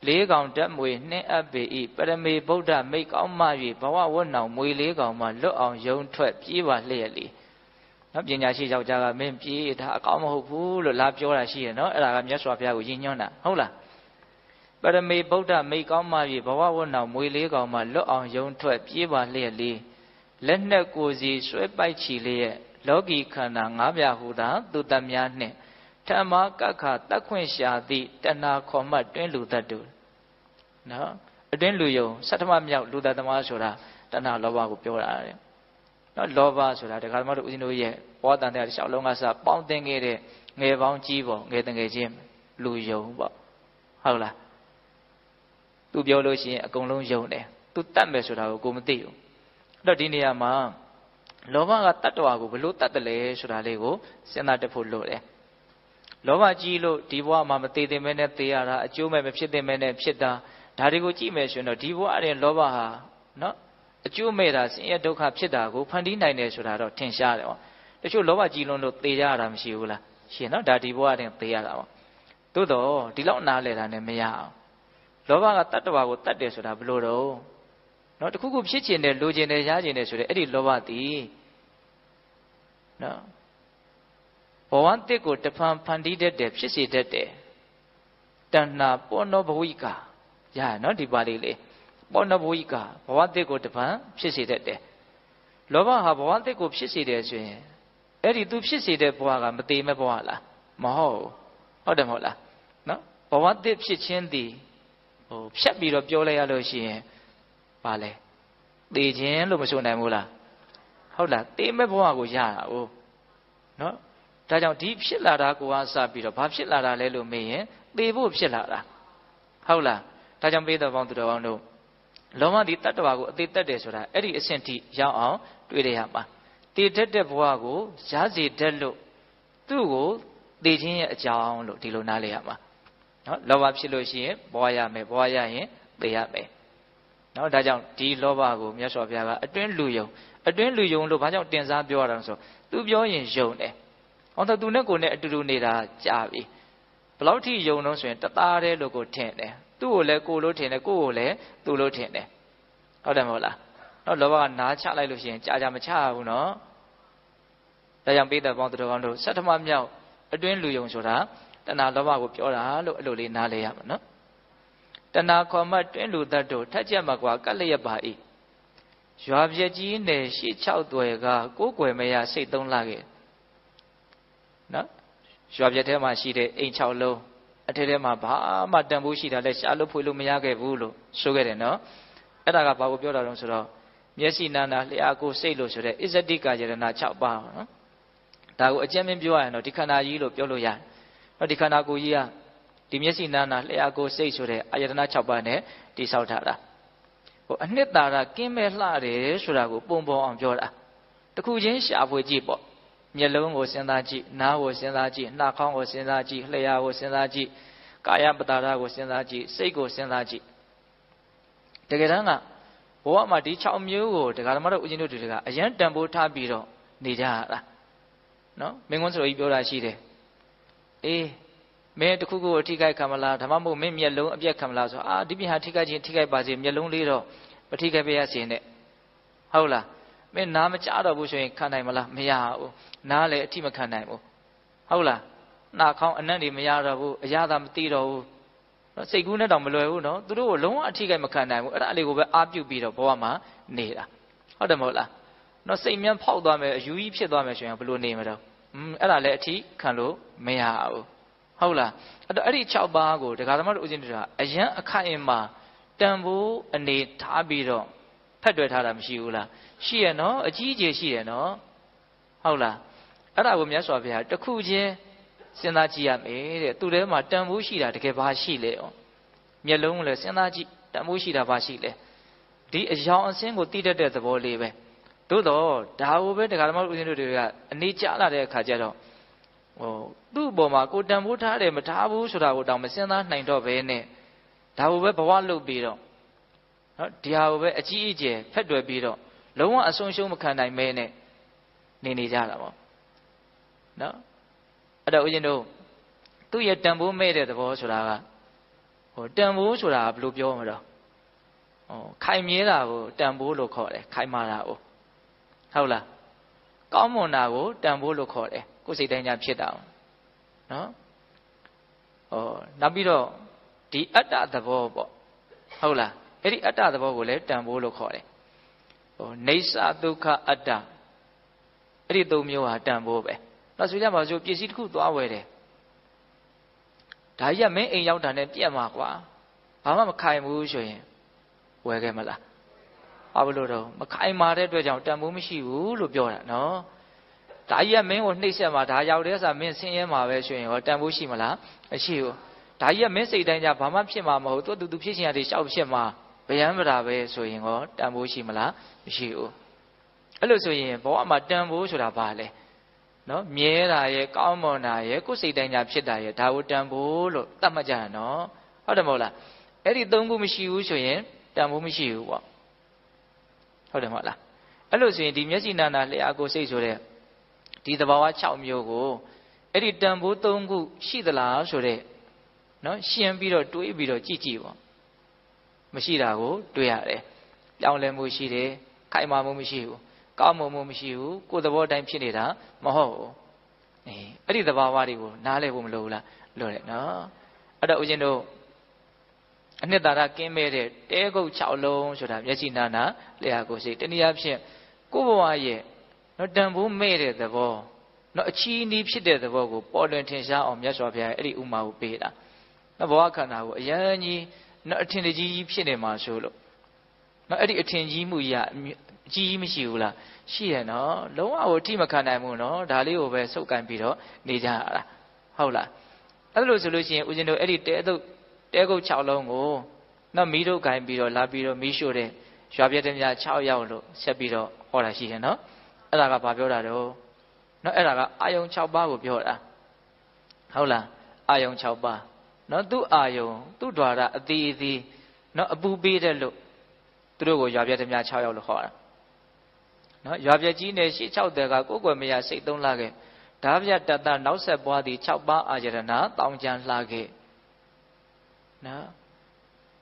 လေးကောင်တက်မွေနှင်းအပ်ပေ၏ပရမေဗုဒ္ဓမိတ်ကောင်းမှ၍ဘဝဝတ်နောင်မွေလေးကောင်မှလွတ်အောင်ယုံထွက်ပြေးပါလျက်လေ နော်ပညာရှိယောက်ျားကမင်းပြေးဒါအကောင်းမဟုတ်ဘူးလို့လာပြောတာရှိရနော်အဲ့ဒါကမြတ်စွာဘုရားကိုရည်ညွှန်းတာဟုတ်လားပရမေဗုဒ္ဓမိတ်ကောင်းမှပြီဘဝဝတ်နောက်မွေလေးကောင်မှလွတ်အောင်ယုံထွက်ပြေးပါလျက်လေးလက်နဲ့ကိုယ်စီဆွဲပိုက်ချီလျက်လောကီခန္ဓာ၅ပြားဟူသာသူတများနှင့်ဓမ္မကက္ခတတ်ခွင့်ရှာသည့်တဏှာခေါ်မှတွင်းလူတတ်တူနော်အတွင်းလူယုံသတ္တမမြောက်လူတတ်သမားဆိုတာတဏှာလောဘကိုပြောတာတဲ့နော်လောဘဆိုတာဒကာသမားတို့ဦးဇင်းတို့ရဲ့ဘောတန်တဲ့ရှောက်လုံးကစပေါင်းတင်ခဲ့တဲ့ငယ်ပေါင်းကြီးပေါ့ငယ်တငယ်ချင်းလူယုံပေါ့ဟုတ်လားသူပြောလို့ရှိရင်အကုန်လုံးယုံတယ်သူတတ်မယ်ဆိုတာကိုကိုမသိဘူးအဲ့တော့ဒီနေရာမှာလောဘကတတ္တဝါကိုဘလို့တတ်တယ်လဲဆိုတာလေးကိုစဉ်းစားတတ်ဖို့လိုတယ်လောဘကြီးလို့ဒီဘဝမှာမသေးသေးမဲနဲ့သေရတာအကျိုးမဲ့မဖြစ်သေးမဲနဲ့ဖြစ်တာဒါတွေကိုကြည့်မယ်ဆိုရင်တော့ဒီဘဝအရင်လောဘဟာနော်အကျိုးမဲ့တာဆင်းရဲဒုက္ခဖြစ်တာကိုဖန်တီးနိုင်တယ်ဆိုတာတော့ထင်ရှားတယ်ပေါ့တချို့လောဘကြီးလွန်းလို့သေကြရတာမရှိဘူးလားရှင်နော်ဒါဒီဘဝအရင်သေရတာပေါ့သို့တော့ဒီလောက်နားလည်တာနဲ့မရအောင်လောဘကတတ္တဝါကိုတတ်တယ်ဆိုတာဘလို့တော့နော်တခုခုဖြစ်ခြင်းနဲ့လိုချင်တယ်ရခြင်းနဲ့ဆိုတဲ့အဲ့ဒီလောဘတည်နော်ဘဝတစ်ကိုတဖန်ဖန်တီးတတ်တယ်ဖြစ်စေတတ်တယ်တဏ္ဏပောနောဘဝိကာရနော်ဒီပါဠိလေးပောနောဘဝိကာဘဝတစ်ကိုတဖန်ဖြစ်စေတတ်တယ်လောဘဟာဘဝတစ်ကိုဖြစ်စေတယ်ဆိုရင်အဲ့ဒီသူဖြစ်စေတဲ့ဘဝကမတည်မဲ့ဘဝလားမဟုတ်ဟုတ်တယ်မဟုတ်လားနော်ဘဝတစ်ဖြစ်ခြင်းတည်ဖြတ်ပြီးတော့ပြောလိုက်ရလို့ရှိရင်ပါလေသေခြင်းလို့မဆိုနိုင်ဘူးလားဟုတ်လားသေမဲ့ဘဝကိုရတာ哦နော်ဒါကြောင့်ဒီဖြစ်လာတာကိုအားစပြီးတော့ဘာဖြစ်လာတာလဲလို့မေးရင်သေဖို့ဖြစ်လာတာဟုတ်လားဒါကြောင့်ပေးတော်ပေါင်းသူတော်ကောင်းတို့လောဘဒီတတ္တဝါကိုအသေးတက်တယ်ဆိုတာအဲ့ဒီအဆင့်ထိရောက်အောင်တွေးရရမှာသေတတ်တဲ့ဘဝကိုရစေတတ်လို့သူ့ကိုသေခြင်းရဲ့အကြောင်းလို့ဒီလိုနားလည်ရမှာနော်လောဘဖြစ်လို့ရှိရင်ဘဝရမယ်ဘဝရရင်သေရမယ်နော်ဒါကြောင့်ဒီလောဘကိုမြတ်စွာဘုရားကအတွင်းလူယုံလို့ဘာကြောင့်တင်စားပြောတာလဲဆိုသူပြောရင်ယုံတယ်ဟောတော့သူနဲ့ကိုယ်နဲ့အတူတူနေတာကြာပြီဘယ်လောက်ထိယုံတော့ဆိုရင်တသားတည်းလို့ကိုထင်တယ်သူ့ကိုလည်းကိုလို့ထင်တယ်ကိုကိုလည်းသူလို့ထင်တယ်ဟုတ်တယ်မဟုတ်လားနော်လောဘကနားချလိုက်လို့ရှိရင်ကြာမချဘူးနော်ဒါကြောင့်ပိဋကပေါင်းသူတော်ကောင်းတို့သတ္တမမြောက်အတွင်းလူယုံဆိုတာတဏှာလောဘကိုပြောတာလို့အဲ့လိုလေးနားလဲရမှာနော်တဏှာခေါ်မှတွင်းလူတတ်တို့ထက်ချက်မှာကွာကတ်လျက်ပါ၏ရွာပြက်ကြီးနယ်ရှေ့6သွယ်ကကိုးကွယ်မရစိတ်သုံးလာခဲ့နော်ရွာပြက်ထဲမှာရှိတဲ့အိမ်6လုံးအထက်ထဲမှာဘာမှတန်ဖိုးရှိတာလဲရှာလို့ဖွေလို့မရခဲ့ဘူးလို့ဆိုခဲ့တယ်နော်အဲ့ဒါကဘာကိုပြောတာလဲဆိုတော့မျက်စိနာနာလျှာကိုစိတ်လို့ဆိုတဲ့ဣဇတိကာယရဏ6ပါးနော်ဒါကိုအကျဉ်းမပြောရရင်တော့ဒီခန္ဓာကြီးလို့ပြောလို့ရတယ်နော်ဒီခန္ဓာကိုယ်ကြီးကဒီမျက်စိနာနာလျှာကိုစိတ်ဆိုတဲ့အာယတနာ6ပါးနဲ့တိဆောက်ထားတာဟိုအနှစ်သာရကင်းမဲ့လှတယ်ဆိုတာကိုပုံပေါ်အောင်ပြောတာတခုချင်းရှာဖွေကြည့်ပေါ့မျက်လုံးကိုစဉ်းစားကြည့်နားကိုစဉ်းစားကြည့်နှာခေါင်းကိုစဉ်းစားကြည့်လျှာကိုစဉ်းစားကြည့်ကာယပတာရကိုစဉ်းစားကြည့်စိတ်ကိုစဉ်းစားကြည့်တကယ်တမ်းကဘဝမှာဒီ6မျိုးကိုဒကာဓမ္မတို့ဦးဇင်းတို့တွေကအရန်တန်ဖိုးထားပြီးတော့နေကြရတာနော်မင်းကွန်းဆိုကြီးပြောတာရှိတယ်အေးမင်းတခုခုအထိခိုက်ခံမလားဒါမှမဟုတ်မင်းမျက်လုံးအပြက်ခံမလားဆိုဒီပြဟာထိခိုက်ခြင်းထိခိုက်ပါစေမျက်လုံးလေးတော့မထိခိုက်ပါရစေနဲ့ဟုတ်လားမင်းနားမကြတော့ဘူးဆိုရင်ခံနိုင်မလားမရဘူးနားလည်းအထိမခံနိုင်ဘူးဟုတ်လားနှာခေါင်းအနံ့တွေမရတော့ဘူးအရသာမသိတော့ဘူးစိတ်ကူးနဲ့တော့မလွယ်ဘူးနော်သူတို့ကိုလုံးဝအထိခိုက်မခံနိုင်ဘူးအဲ့ဒါလေးကိုပဲအားပြုပြီးတော့ဘဝမှာနေတာဟုတ်တယ်မဟုတ်လားနော်စိတ်မြန်းဖောက်သွားမယ်အယူကြီးဖြစ်သွားမယ်ဆိုရင်ဘယ်လိုနေမလို့အဲ့ဒါလည်းအထိခံလို့မရဘူးဟုတ်လားအဲ့တော့အဲ့ဒီ6ပါးကိုဒကာသမားတို့ဦးဇင်းတို့ကအရန်အခိုင်အမာတန်ဖိုးအနေထားပြီးတော့ဖက်တွယ်ထားတာမရှိဘူးလားရှိရနော်အကြီးအကျယ်ရှိရနော်ဟုတ်လားအဲ့ဒါကိုမြတ်စွာဘုရားတခုချင်းစဉ်းစားကြည့်ရမယ်တဲ့သူထဲမှာတန်ဖိုးရှိတာတကယ်ဘာရှိလဲဩမျက်လုံးကိုလည်းစဉ်းစားကြည့်တန်ဖိုးရှိတာဘာရှိလဲဒီအယောင်အစင်းကိုတိတတ်တဲ့သဘောလေးပဲသို့တော့ဒါကိုပဲဒကာသမားတို့ဦးဇင်းတို့တွေကအနေကျလာတဲ့အခါကျတော့သူ့အပေါ်မှာကိုတန်ဖိုးထားတယ်မထားဘူးဆိုတာကိုတောင်မစဉ်းစားနိုင်တော့ဘဲနဲ့ဒါကိုပဲဘဝလုပ်ပြီးတော့နော်ဒီဟာကိုပဲအကြီးအကျယ်ဖက်တွယ်ပြီးတော့လုံးဝအဆုံးရှုံးမခံနိုင်မဲနဲ့နေကြတာပေါ့နော်အဲ့တော့ဦးဇင်းတို့သူ့ရဲ့တန်ဖိုးမဲ့တဲ့သဘောဆိုတာကတန်ဖိုးဆိုတာဘယ်လိုပြောမလဲခိုင်မြဲတာကိုတန်ဖိုးလို့ခေါ်တယ်ခိုင်မာတာကိုဟုတ်လား ကောင်းမွန်တာကိုတန်ဖိုးလို့ခေါ်တယ်ကိုယ်စိတ်တိုင်းညာဖြစ်တာနော်နောက်ပြီးတော့ဒီအတ္တသဘောပေါ့ဟုတ်လားအဲ့ဒီအတ္တသဘောကိုလည်းတန်ဖိုးလို့ခေါ်တယ်နေဆဒုက္ခအတ္တအဲ့ဒီသုံးမျိုးဟာတန်ဖိုးပဲနောက်ဆိုကြပါစို့ပစ္စည်းတစ်ခုသွားဝယ်တယ်ဒါကြီးကမင်းအိမ်ရောက်တာနဲ့ပြက်မှာကွာဘာမှမခိုင်ဘူးဆိုရင်ဝယ်ခဲ့မလားဘာလို့တော့မခိုင်မာတဲ့အတွက်ကြောင့်တန်ဖိုးမရှိဘူးလို့ပြောတာနော်ဒါကြီးကမင်းကိုနှိပ်စက်မှာဒါရောက်တဲ့ဆိုမင်းဆင်းရဲမှာပဲဆိုရင်ဟောတန်ဖိုးရှိမလားမရှိဘူးဒါကြီးကမင်းစိတ်တိုင်းကြဘာမှဖြစ်မှာမဟုတ်သူဖြစ်ချင်ရတယ်ရှောက်ဖြစ်မှာဗျံပရာပဲဆိုရင်ဟောတန်ဖိုးရှိမလားမရှိဘူးအဲ့လိုဆိုရင်ဘဝမှာတန်ဖိုးဆိုတာဘာလဲနော်မြဲတာရဲ့ကောင်းမွန်တာရဲ့ကိုယ်စိတ်တိုင်းကြဖြစ်တာရဲ့ဒါကိုတန်ဖိုးလို့သတ်မှတ်ကြတာနော်ဟုတ်တယ်မဟုတ်လားအဲ့ဒီသုံးခုမရှိဘူးဆိုရင်တန်ဖိုးမရှိဘူးပေါ့ဟုတ်တယ်မဟုတ်လားအဲ့လိုဆိုရင်ဒီမျက်စိနာနာလျှာကိုယ်စိတ်ဆိုတဲ့ဒီသဘာဝ6မျိုးကိုအဲ့ဒီတန်ဖိုး3ခုရှိသလားဆိုတဲ့နော်ရှင်းပြီးတော့တွေးပြီးတော့ကြည့်ကြည့်ပေါ့မရှိတာကိုတွေးရတယ်ပြောင်းလဲမှုရှိတယ်ခိုင်မာမှုမရှိဘူးကောင်းမှုမရှိဘူးကိုယ်သဘောတိုင်းဖြစ်နေတာမဟုတ်ဘူးအဲ့ဒီသဘာဝတွေကိုနားလည်ဖို့မလိုဘူးလားလိုတယ်နော်အဲ့တော့ဦးဇင်းတို့အနှစ်သာရကင်းမဲ့တဲ့တဲကုတ်6လုံးဆိုတာမျက်စိနာနာလျှာကိုယ်စိတ်တနည်းအားဖြင့်ကိုယ်ဘဝရဲ့နော်တန်ဖိုးမဲ့တဲ့သဘောနော်အချီးနှီးဖြစ်တဲ့သဘောကိုပေါ်လွင်ထင်ရှားအောင်မြတ်စွာဘုရားအဲ့ဒီဥမာကိုပေးတာနော်ဘဝခန္ဓာကိုအယံကြီးနော်အထင်ကြီးဖြစ်နေမှာဆိုလို့နော်အဲ့ဒီအထင်ကြီးမှုကြီးအကြီးမရှိဘူးလားရှိရနော်လုံးဝကိုအထိမခံနိုင်ဘူးနော်ဒါလေးကိုပဲစုပ်ကန်ပြီးတော့နေကြရတာဟုတ်လားအဲ့လိုဆိုလို့ရှိရင်ဦးဇင်းတို့အဲ့ဒီတဲကုတ်6လုံးကိုနော်မီးတို့ကင်ပြီးတော့လာပြီးတော့မီးရှို့တဲ့ရွာပြတဲ့များ6ယောက်လို့ဆက်ပြီးတော့ဟောတာရှိတယ်နော်အဲ့ဒါကဘာပြောတာတော့နော်အဲ့ဒါကအာယုံ6ပါးကိုပြောတာဟုတ်လားအာယုံ6ပါးနော်သူ့အာယုံသူ့ द्वार အသီးအသီးနော်အပူပေးတဲ့လို့သူတို့ကိုရွာပြတဲ့များ6ယောက်လို့ခေါ်တာနော်ရွာပြကြီးနဲ့ရှေ့6တဲ့ကကိုယ်ကွယ်မရစိတ်3လခဲ့ဓာပြတတနောက်ဆက်ပွားသည်6ပါးအာရဏတောင်းကြံလှခဲ့နော်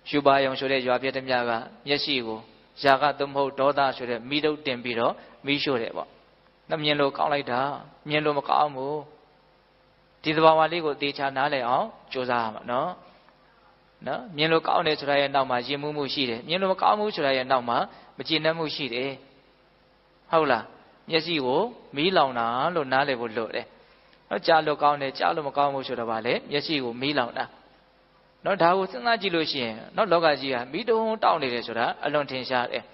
ရှုပါယုံဆိုတဲ့ရွာပြတဲ့များကမျက်စိကိုຢာကသို့မဟုတ်ဒေါသဆိုတဲ့မိတုတ်တင်ပြီးတော့မိရှို့တယ်ပေါ့နော်မြင်လို့ကောင်းလိုက်တာမြင်လို့မကောင်းဘူးဒီသဘာဝလေးကိုသေချာနားလည်အောင်ကြိုးစားရမှာနော်မြင်လို့ကောင်းတယ်ဆိုတာရဲ့နောက်မှာယဉ်မှုရှိတယ်မြင်လို့မကောင်းဘူးဆိုတာရဲ့နောက်မှာမကျေနပ်မှုရှိတယ်ဟုတ်လားမျက်စိကိုမီးလောင်တာလို့နားလည်ဖို့လိုတယ်နော်ကြားလို့ကောင်းတယ်ကြားလို့မကောင်းဘူးဆိုတော့ဗာလေမျက်စိကိုမီးလောင်တာနော်ဒါကိုစဉ်းစားကြည့်လို့ရှိရင်နော်လောကကြီးကမီးတုံးတောက်နေတယ်ဆိုတာအလွန်ထင်ရှားတယ်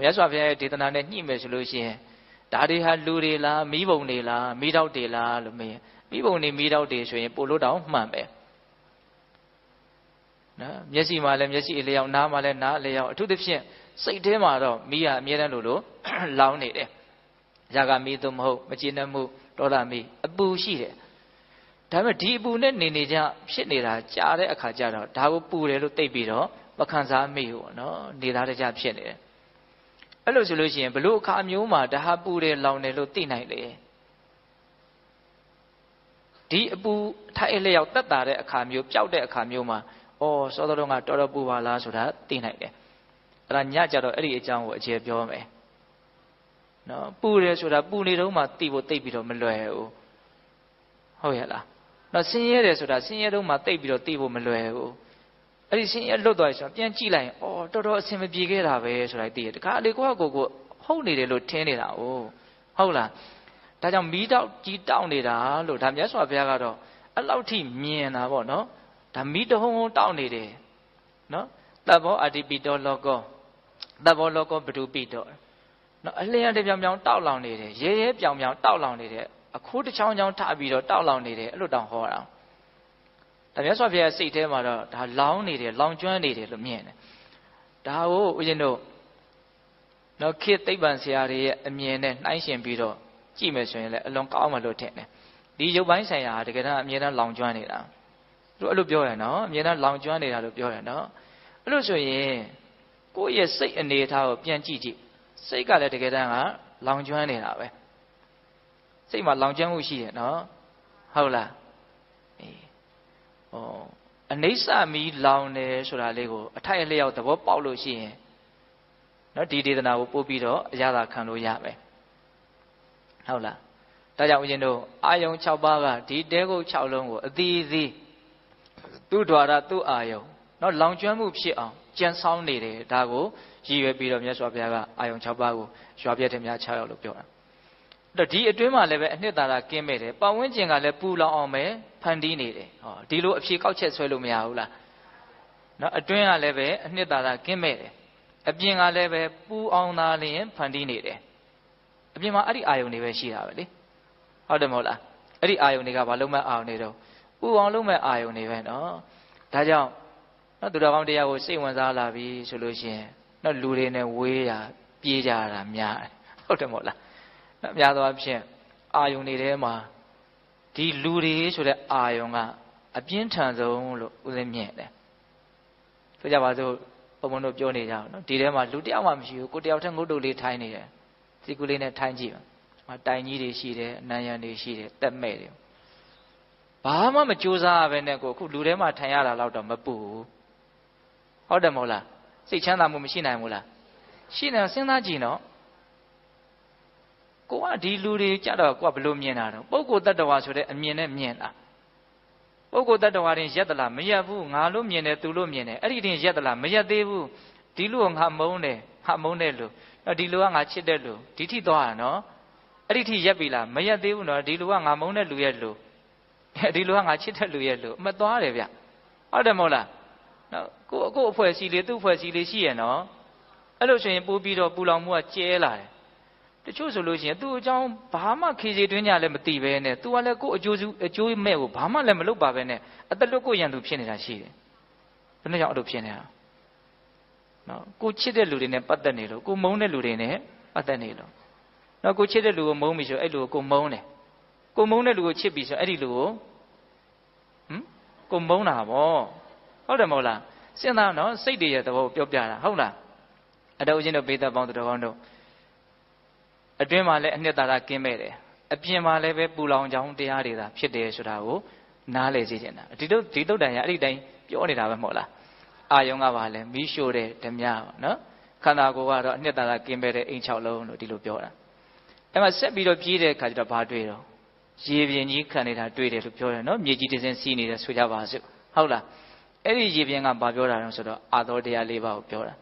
မြတ်စွာဘုရားရဲ့ဒေသနာနဲ့ညှိမယ်ဆိုလို့ရှိရင်ဒါတွေဟာလူတွေလားမီးပုံတွေလားမီးတောက်တွေလားလို့မေးရင်မီးပုံတွေမီးတောက်တွေဆိုရင်ပို့လို့တောင်မှန်ပဲနော်မျက်စိမှာလည်းမျက်စိအလျောက်နားမှာလည်းနားအလျောက်အထူးသဖြင့်စိတ်ထဲမှာတော့မီးကအမြဲတမ်းလို့လောင်းနေတယ်။ຢာကမီးသို့မဟုတ်မကျေနပ်မှုဒေါသမီးအပူရှိတယ်။ဒါပေမဲ့ဒီအပူနဲ့နေကြဖြစ်နေတာကြားတဲ့အခါကျတော့ဒါကိုပူတယ်လို့သိပြီးတော့မခံစားမိဘူးနော်နေသားတကြဖြစ်နေတယ်။အဲ့လိုဆိုလို့ရှိရင်ဘလို့အခါမျိုးမှာဒါဟာပူတယ်လောင်တယ်လို့သိနိုင်လေ။ဒီအပူထိုက်အလျောက်တက်တာတဲ့အခါမျိုးပျောက်တဲ့အခါမျိုးမှာစောတော်ကတော်တော်ပူပါလားဆိုတာသိနိုင်တယ်အဲ့ဒါညကြတော့အဲ့ဒီအကြောင်းကိုအခြေပြောမယ်နော်ပူတယ်ဆိုတာပူနေတော့မှသိဖို့သိပြီးတော့မလွယ်ဘူးဟုတ်ရဲ့လားနော်ဆင်းရဲတယ်ဆိုတာဆင်းရဲတော့မှသိပြီးတော့သိဖို့မလွယ်ဘူးအဲ့ဒီဆင်းရဲလွတ်သွားဆိုတော့ပြန်ကြည့်လိုက်ရင်တော်တော်အဆင်မပြေခဲ့တာပဲဆိုတာသိရတယ်တခါလေကိုယ့်ကိုဟုတ်နေတယ်လို့ထင်နေတာဟုတ်လားဒါကြောင့်မီးတောက်ကြီးတောက်နေတာလို့ဒါမြတ်စွာဘုရားကတော့အဲ့လောက်ထိမြင်တာပေါ့နော်ဒါမီးတဟုံးဟုံးတောက်နေတယ်နော်တဘောအတ္တိပိတောလောကောတဘောလောကောဘဒုပိတောနော်အလျံတပြောင်ပြောင်တောက်လောင်နေတယ်ရဲရဲပြောင်ပြောင်တောက်လောင်နေတယ်အခိုးတစ်ချောင်းချောင်းထပြီးတော့တောက်လောင်နေတယ်အဲ့လိုတောင်ဟောတာဒါမြတ်စွာဘုရားစိတ်ထဲမှာတော့ဒါလောင်းနေတယ်လောင်ကျွမ်းနေတယ်လို့မြင်တယ်ဒါကိုဦးဇင်းတို့နော်ခေတ်သိပ္ပံဆရာတွေရဲ့အမြင်နဲ့နှိုင်းယှဉ်ပြီးတော့ကြည့်မယ်ဆိုရင်လည်းအလွန်ကောင်းမှလို့ထင်တယ်ဒီရုပ်ပိုင်းဆိုင်ရာတကယ်တမ်းအမြဲတမ်းလောင်ကျွမ်းနေတာသူအဲ့လိုပြောရနော်အမြဲတမ်းလောင်ကျွမ်းနေတာလို့ပြောရနော်အဲ့လိုဆိုရင်ကိုယ့်ရဲ့စိတ်အနေအထားကိုပြန်ကြည့်ကြည့်စိတ်ကလည်းတကယ်တမ်းကလောင်ကျွမ်းနေတာပဲစိတ်မှာလောင်ကျွမ်းမှုရှိတယ်နော်ဟုတ်လားအနိစ္စမီလောင်တယ်ဆိုတာလေးကိုအထိုက်အလျောက်သဘောပေါက်လို့ရှိရင် နော်ဒီဒေသနာကိုပို့ပြီးတော့အရသာခံလို့ရမယ်ဟုတ်လားဒါကြောင့်ဦးဇင်းတို့အာယုံ6ပါးကဒီတဲကုတ်6လုံးကိုအသီးသီးသူ့ द्वार သူ့အာယုံနော်လောင်ကျွမ်းမှုဖြစ်အောင်ကြံဆောင်နေတယ်ဒါကိုရည်ရွယ်ပြီးတော့မြတ်စွာဘုရားကအာယုံ6ပါးကိုရွာပြည့်တဲ့များ6ယောက်လို့ပြောတာအဲ့တော့ဒီအတွင်းမှာလည်းပဲအနှစ်သာရကင်းမဲ့တယ်ပတ်ဝန်းကျင်ကလည်းပူလောင်အောင်ပဲဖန်တီးနေတယ်ဟောဒီလိုအဖြေကောက်ချက်ဆွဲလို့မရဘူးလားနော်အတွင်းကလည်းပဲအနှစ်သာရကင်းမဲ့တယ်အပြင်ကလည်းပဲပူအောင်သာလျင်ဖန်တီးနေတယ်အပြင်မှာအဲ့ဒီအာယုံတွေပဲရှိတာပဲလေဟုတ်တယ်မဟုတ်လားအဲ့ဒီအာယုံတွေကဘာလုံးမဲ့အာယုံတွေတော့ပူအောင်လုံးမဲ့အာယုံတွေပဲနော်ဒါကြောင့်နော်သူတော်ကောင်းတရားကိုစိတ်ဝင်စားလာပြီဆိုလို့ရှိရင်နော်လူတွေနဲ့ဝေးရပြေးကြတာများတယ်ဟုတ်တယ်မဟုတ်လားနော်များသောအားဖြင့်အာယုံတွေထဲမှာဒီလူတွေဆိုတဲ့အာယုံကအပြင်းထန်ဆုံးလို့ဦးဇင်းမြင်တယ်ဆိုကြပါစို့ဘုံဘုံတို့ပြောနေကြအောင်နော်ဒီထဲမှာလူတယောက်မှမရှိဘူးကိုတယောက်တည်းငုတ်တုတ်လေးထိုင်းနေတယ်စီကူလေးနဲ့ထိုင်းကြည့်ပါတိုင်ကြီးတွေရှိတယ်အနံရံတွေရှိတယ်တက်မဲ့တယ်ဘာမှမကြိုးစားပဲနဲ့ကိုအခုလူထဲမှာထိုင်ရတာတော့မပူဘူးဟုတ်တယ်မဟုတ်လားစိတ်ချမ်းသာမှုမရှိနိုင်ဘူးလားရှိနေစဉ်းစားကြည့်နော်ကိုကဒီလူတွေကြတော့ကိုကဘယ်လိုမြင်တာတော့ပုဂ္ဂိုလ်တ attva ဆိုတဲ့အမြင်နဲ့မြင်တာပုဂ္ဂိုလ်တ attva တင်ရက်သလားမရက်ဘူးငါလို့မြင်တယ်သူလို့မြင်တယ်အဲ့ဒီတင်ရက်သလားမရက်သေးဘူးဒီလူကငါမုန်းတယ်ဟာမုန်းတယ်လို့ဒီလူကငါချစ်တယ်လို့ဒီထိသွားတာနော်အဲ့ဒီထိရက်ပြီလားမရက်သေးဘူးနော်ဒီလူကငါမုန်းတဲ့လူရဲ့လူဒီလူကငါချစ်တဲ့လူရဲ့လူမသွားတယ်ဗျဟုတ်တယ်မဟုတ်လားနော်ကိုအဖွဲ့အစည်းလေးသူ့အဖွဲ့အစည်းလေးရှိရနော်အဲ့လိုဆိုရင်ပို့ပြီးတော့ပူလောင်မှုကကျဲလာတယ်တချို့ဆိုလို့ရှိရင်သူ့အကြောင်းဘာမှခေစီတွင်းကြလည်းမသိပဲနဲ့သူကလည်းကို့အကျိုးမဲ့ကိုဘာမှလည်းမလုပ်ပါပဲနဲ့အသက်လွတ်ကိုရန်သူဖြစ်နေတာရှိတယ်ဘယ်နဲ့ကြောင့်အဲ့လိုဖြစ်နေတာနော်ကိုချစ်တဲ့လူတွေနဲ့ပတ်သက်နေလို့ကိုမုန်းတဲ့လူတွေနဲ့ပတ်သက်နေလို့နော်ကိုချစ်တဲ့လူကိုမုန်းပြီဆိုအဲ့လူကိုမုန်းတယ်ကိုမုန်းတဲ့လူကိုချစ်ပြီဆိုအဲ့ဒီလူကိုကိုမုန်းတာဗောဟုတ်တယ်မဟုတ်လားစဉ်းစားနော်စိတ်တွေရဲ့သဘောကိုပြောပြတာဟုတ်လားအတော်ချင်းတို့ဘေးသက်ပေါင်းသူတော်ကောင်းတို့အတွင်းမှာလည်းအနှစ်သာရကင်းမဲ့တယ်အပြင်မှာလည်းပဲပူလောင်ကြောင်းတရားတွေသာဖြစ်တယ်ဆိုတာကိုနားလည်စေချင်တာဒီတုတ်တန်ရအဲ့ဒီတိုင်းပြောနေတာပဲမဟုတ်လားအာယုံကပါလဲမီးရှို့တဲ့ဓမြနော်ခန္ဓာကိုယ်ကတော့အနှစ်သာရကင်းမဲ့တဲ့အိမ်6လုံးလို့ဒီလိုပြောတာအဲ့မှာဆက်ပြီးတော့ပြေးတဲ့အခါကျတော့ဘာတွေ့တော့ရေပြင်ကြီးခံနေတာတွေ့တယ်လို့ပြောတယ်နော်မြေကြီးတစ်စင်းစီးနေတယ်ဆိုကြပါစို့ဟုတ်လားအဲ့ဒီရေပြင်ကဘာပြောတာလဲဆိုတော့အာသောတရား၄ပါးကိုပြောတာ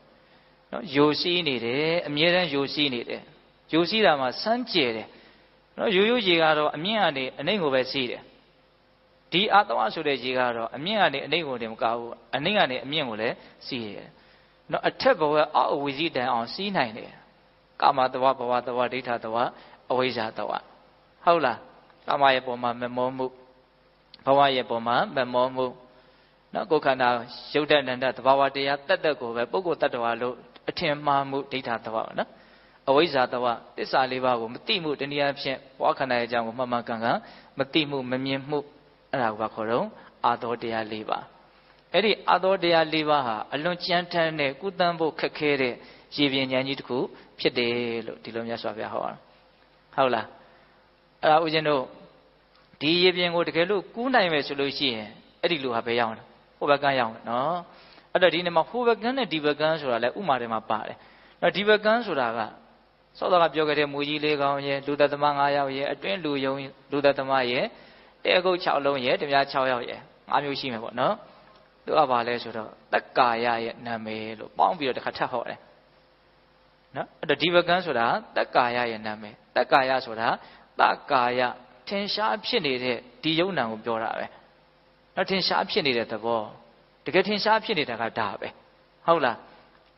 နော်ယိုစီးနေတယ်အမြဲတမ်းယိုစီးနေတယ်ယိုစီးတာမှာစမ်းကြဲတယ်နော်ရိုးရိုးရေကတော့အမြင့်ကနေအနှိမ့်ကိုပဲစီးတယ်ဒီအာသဝဆိုတဲ့ရေကတော့အမြင့်ကနေအနှိမ့်ကိုတင်မကဘူးအနှိမ့်ကနေအမြင့်ကိုလည်းစီးတယ်နော်အထက်ဘဝအောက်အဝိဇ္ဇတန်အောင်စီးနိုင်တယ်ကာမတဝဘဝတဝဒိဋ္ဌတဝအဝိဇ္ဇတဝဟုတ်လားကာမရဲ့ပုံမှာမမောမှုဘဝရဲ့ပုံမှာမမောမှုနော်ကိုယ်ခန္ဓာရုပ်တဏ္ဍသဘာဝတရားတတ်ကိုပဲပုဂ္ဂိုလ်တ attva လို့အထင်မှားမှုဒိဋ္ဌတဝနော်အဝိဇ္ဇာတဝသစ္စာ၄ပါးကိုမသိမှုတနည်းအားဖြင့်ဘဝခန္ဓာရဲ့အကြောင်းကိုမှန်မှန်ကန်ကန်မသိမှုမမြင်မှုအဲ့ဒါကိုခေါ်တော့အာသောတရား၄ပါးအဲ့ဒီအာသောတရား၄ပါးဟာအလွန်ကြမ်းတမ်းတဲ့ကုသန်းဖို့ခက်ခဲတဲ့ရေပြင်ဉာဏ်ကြီးတစ်ခုဖြစ်တယ်လို့ဒီလိုမြတ်စွာဘုရားဟောတာဟုတ်လားအဲ့ဒါဦးဇင်းတို့ဒီရေပြင်ကိုတကယ်လို့ကူးနိုင်မယ်ဆိုလို့ရှိရင်အဲ့ဒီလူဟာဘယ်ရောက်လဲဟိုဘက်ကန်းရောက်နော်အဲ့တော့ဒီနေ့မှာဟိုဘက်ကန်းနဲ့ဒီဘက်ကန်းဆိုတာလဲဥမာထဲမှာပါတယ်နော်ဒီဘက်ကန်းဆိုတာကစောစောကပြောခဲ့တဲ့မူကြီး၄ကောင်ရဲ့လူသက်သမား9ယောက်ရဲ့အတွင်းလူယုံလူသက်သမားရဲ့တဲကုတ်6လုံးရဲ့ဓမြ6ယောက်ရဲ့5မျိုးရှိမယ်ပေါ့နော်သူကဘာလဲဆိုတော့တက္ကာယရဲ့နာမည်လို့ပေါင်းပြီးတော့တစ်ခါထပ်ဟောတယ်နော်အဲ့တော့ဒီဘကန်းဆိုတာတက္ကာယရဲ့နာမည်တက္ကာယဆိုတာတက္ကာယထင်ရှားဖြစ်နေတဲ့ဒီယုံနာကိုပြောတာပဲနော်ထင်ရှားဖြစ်နေတဲ့သဘောတကယ်ထင်ရှားဖြစ်နေတာကဒါပဲဟုတ်လား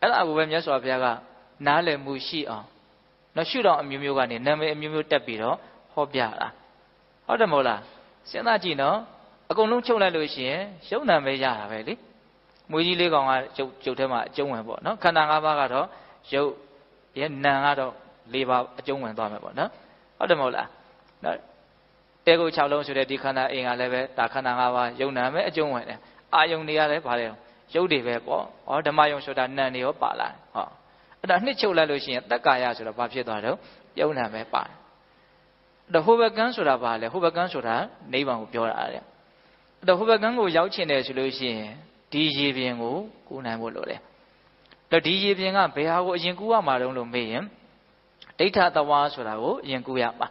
အဲ့ဒါကိုပဲမြတ်စွာဘုရားကနားလည်မှုရှိအောင်နော်ရှုတော်အမျိုးမျိုးကနေနာမည်အမျိုးမျိုးတက်ပြီးတော့ဟောပြတာဟုတ်တယ်မဟုတ်လားစဉ်းစားကြည့်နော်အကုန်လုံးချုပ်လိုက်လို့ရှိရင်ရုပ်နာမည်ရတာပဲလေမွေးကြီး၄ကောင်ကကျုပ်ထဲမှာအကျုံးဝင်ပေါ့နော်ခန္ဓာ၅ပါးကတော့ရုပ်ရဲ့နာကတော့၄ပါးအကျုံးဝင်သွားမယ်ပေါ့နော်ဟုတ်တယ်မဟုတ်လားနော်တဲကုတ်6လုံးဆိုတဲ့ဒီခန္ဓာအိမ်ကလည်းပဲဒါခန္ဓာ၅ပါးရုပ်နာမယ်အကျုံးဝင်တယ်အာယုန်တွေရတယ်ဗါတယ်ရုပ်တွေပဲပေါ့ဩဓမ္မယုံဆိုတာနာမ်တွေရောပါလာဟောအဲ့ဒါနှစ်ချုပ်လိုက်လို့ရှိရင်တက္ကာယဆိုတော့ဘာဖြစ်သွားတော့ယုံနာပဲပါတယ်အဲ့တော့ဟိုဘကန်းဆိုတာဘာလဲဟိုဘကန်းဆိုတာနိဗ္ဗာန်ကိုပြောတာတဲ့အဲ့တော့ဟိုဘကန်းကိုရောက်ချင်တယ်ဆိုလို့ရှိရင်ဒီရေပြင်ကိုကူးနိုင်ဖို့လိုတယ် တော့ဒီရေပြင်ကဘယ်ဟာကိုအရင်ကူရမှာတုံးလို့မေးရင်ဒိဋ္ဌတဝါဆိုတာကိုအရင်ကူရမှာ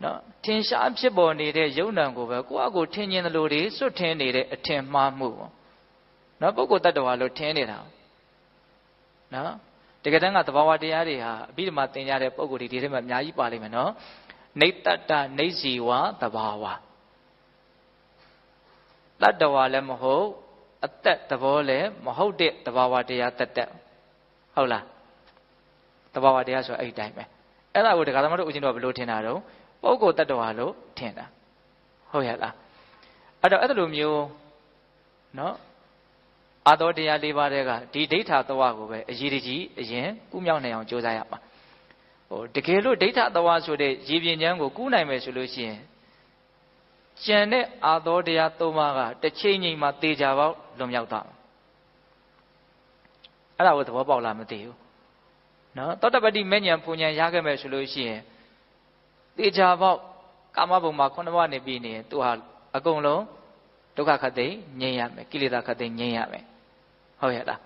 နော်ထင်ရှားဖြစ်ပေါ်နေတဲ့ယုံနံကိုပဲကိုယ့်အကိုထင်မြင်တယ်လို့တွေစွတ်ထင်းနေတဲ့အထင်မှားမှုပေါ့နော်ပုဂ္ဂိုလ်တ attva လို့ထင်နေတာနော်တကယ်တမ်းကသဘာဝတရားတွေဟာအဘိဓမ္မာသင်ကြတဲ့ပုဂ္ဂိုလ်တွေဒီထဲမှာအများကြီးပါလိမ့်မယ်နော်နေတ္တတနေစီဝသဘာဝတ attva လည်းမဟုတ်အသက်သဘောလည်းမဟုတ်တဲ့သဘာဝတရားတတ်ဟုတ်လားသဘာဝတရားဆိုအဲ့ဒီတိုင်းပဲအဲ့ဒါကိုဒကာသမတို့ဦးဇင်းတို့ကဘယ်လိုထင်တာတော့ပုဂ္ဂိုလ်တ attva လို့ထင်တာဟုတ်ရဲ့လားအဲ့တော့အဲ့လိုမျိုးနော်အာသောတရား၄ပါးတဲ့ကဒီဒိဋ္ဌသဝကိုပဲအရေးတကြီးအရင်ကူးမြောက်နိုင်အောင်ကြိုးစားရမှာတကယ်လို့ဒိဋ္ဌသဝဆိုတဲ့ရည်ပြင်းချမ်းကိုကူးနိုင်မယ်ဆိုလို့ရှိရင်ကျန်တဲ့အာသောတရား၃ပါးကတစ်ချိန်ချိန်မှာသေချာပေါက်လွန်မြောက်သွားအဲ့ဒါကိုသဘောပေါက်လားမသိဘူးနော်သောတပတ္တိမဉ္ဇဉ်ပူဉ္ဇဉ်ရခဲ့မယ်ဆိုလို့ရှိရင်သေချာပေါက်ကာမဘုံမှာ9ပါးနေပြီးနေသူဟာအကုန်လုံးဒုက္ခခတ်သိငြိမ်းရမယ်ကိလေသာခတ်သိငြိမ်းရမယ်ဟုတ်ရဲ့လား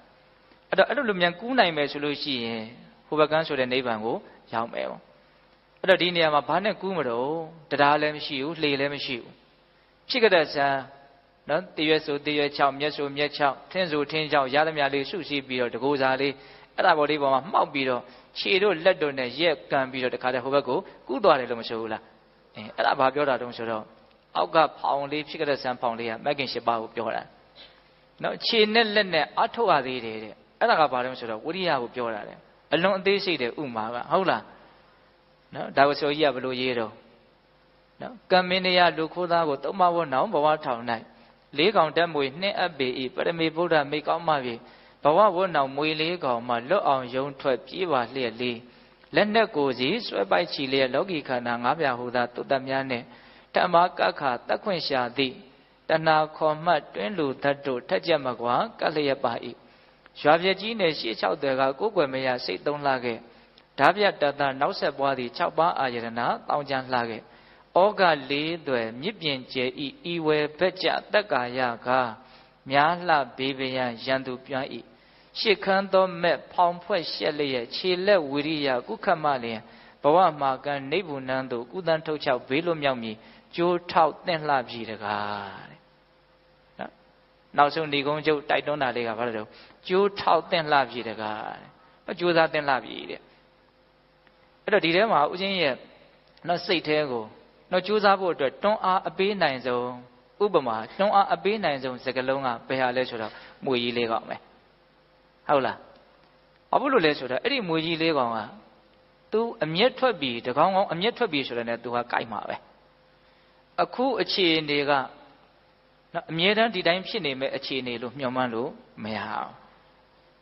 အဲ့တော့အဲ့လိုမြန်ကူးနိုင်မယ်ဆိုလို့ရှိရင်ဟိုဘကန်းဆိုတဲ့နိဗ္ဗာန်ကိုရောက်မယ်ပေါ့အဲ့တော့ဒီနေရာမှာဘာနဲ့ကူးမလို့တရားလည်းမရှိဘူးလှေလည်းမရှိဘူးဖြစ်ကြတဲ့ဆံနော်တရွက်ဆိုတရွက်6မျက်ဆိုမျက်6ထင်းဆိုထင်း6ရသမျှလေးစုစည်းပြီးတော့တကူစားလေးအဲ့ဒါပေါ်လေးပေါ်မှာမှောက်ပြီးတော့ခြေတို့လက်တို့နဲ့ရက်ကန်ပြီးတော့တခါတည်းဟိုဘက်ကိုကူးသွားတယ်လို့မဆိုဘူးလားအဲ့ဒါဘာပြောတာတုံးဆိုတော့အောက်ကဖောင်လေးဖြစ်ကြတဲ့ဆံဖောင်လေးကမဂ္ဂင်၈ပါးကိုပြောတာနော်ခြေနဲ့လက်နဲ့အထုတ်ရသေးတယ်တဲ့အဲ့ဒါကဘာလဲဆိုတော့ဝိရိယကိုပြောတာတယ်အလွန်အသေးစိတ်တဲ့ဥမာကဟုတ်လားနော်ဒါကိုဆိုကြီးကဘလို့ရေးတော့နော်ကမ္မင်းတရားလူခိုးသားကိုသုံးမဝတ်နောင်ဘဝထောင်၌၄កောင်တက်မွေနှင်းအပ်ပေ၏ပရမေဗုဒ္ဓမိကောင်းမှပြီဘဝဝတ်နောင်မွေ၄កောင်မှလွတ်အောင်ယုံထွက်ပြေးပါလျက်လေးလက်နဲ့ကိုစီဆွဲပိုက်ချီလျက်လောကီခန္ဓာ၅ပြားဟူသာတုတ္တများနဲ့ဓမ္မကခတက်ခွင့်ရှာသည်တဏှာခေါ်မှတ်တွင်းလူဓာတ်တို့ထက်ကြက်မကွာကလျက်ပါ၏ရွာပြကြီးနဲ့ရှေ့6တွေကကိုယ်ွယ်မရစိတ်သုံးလှခဲ့ဓာပြတတနောက်ဆက်ပွားသည်6ပါးအာယတနာတောင်းကြလှခဲ့ဩဃ4သွယ်မြစ်ပြင်ကျဲဤဝယ်ဘက်ကြတက်ကာယကများလှဘေးပယံရန်သူပြန်း၏ရှစ်ခမ်းသောမဲ့ဖောင်ဖွဲ့ရှက်လျက်ခြေလက်ဝိရိယကုခတ်မလျင်ဘဝမှာကံနေဘူးနန်းတို့ကုသန်းထုတ်6ဘေးလွတ်မြောက်မည်ကျိုးထောက်သင့်လှပြီတကားတဲ့နော်နောက်ဆုံးဏီကုံကျုပ်တိုက်တွန်းတာလေးကဘာလို့လဲကျိုးထောက်သင့်လှပြီတကားတဲ့ကျိုးစားသင့်လှပြီတဲ့အဲ့တော့ဒီထဲမှာဦးချင်းရဲ့နော်စိတ်แท้ကိုနော်ကြိုးစားဖို့အတွက်တွန်းအားအပေးနိုင်ဆုံးဥပမာတွန်းအားအပေးနိုင်ဆုံးစကားလုံးကဘယ်ဟာလဲဆိုတော့မွေကြီးလေးကောင်ပဲဟုတ်လားဘာဖြစ်လို့လဲဆိုတော့အဲ့ဒီမွေကြီးလေးကောင်က तू အမျက်ထွက်ပြီးတကောင်ကောင်အမျက်ထွက်ပြီးဆိုတဲ့နဲ့ तू ဟာကြိုက်မှာပဲအခုအခြေအနေကနော်အမြဲတမ်းဒီတိုင်းဖြစ်နေမဲ့အခြေအနေလို့မျှော်မှန်းလို့မရအောင်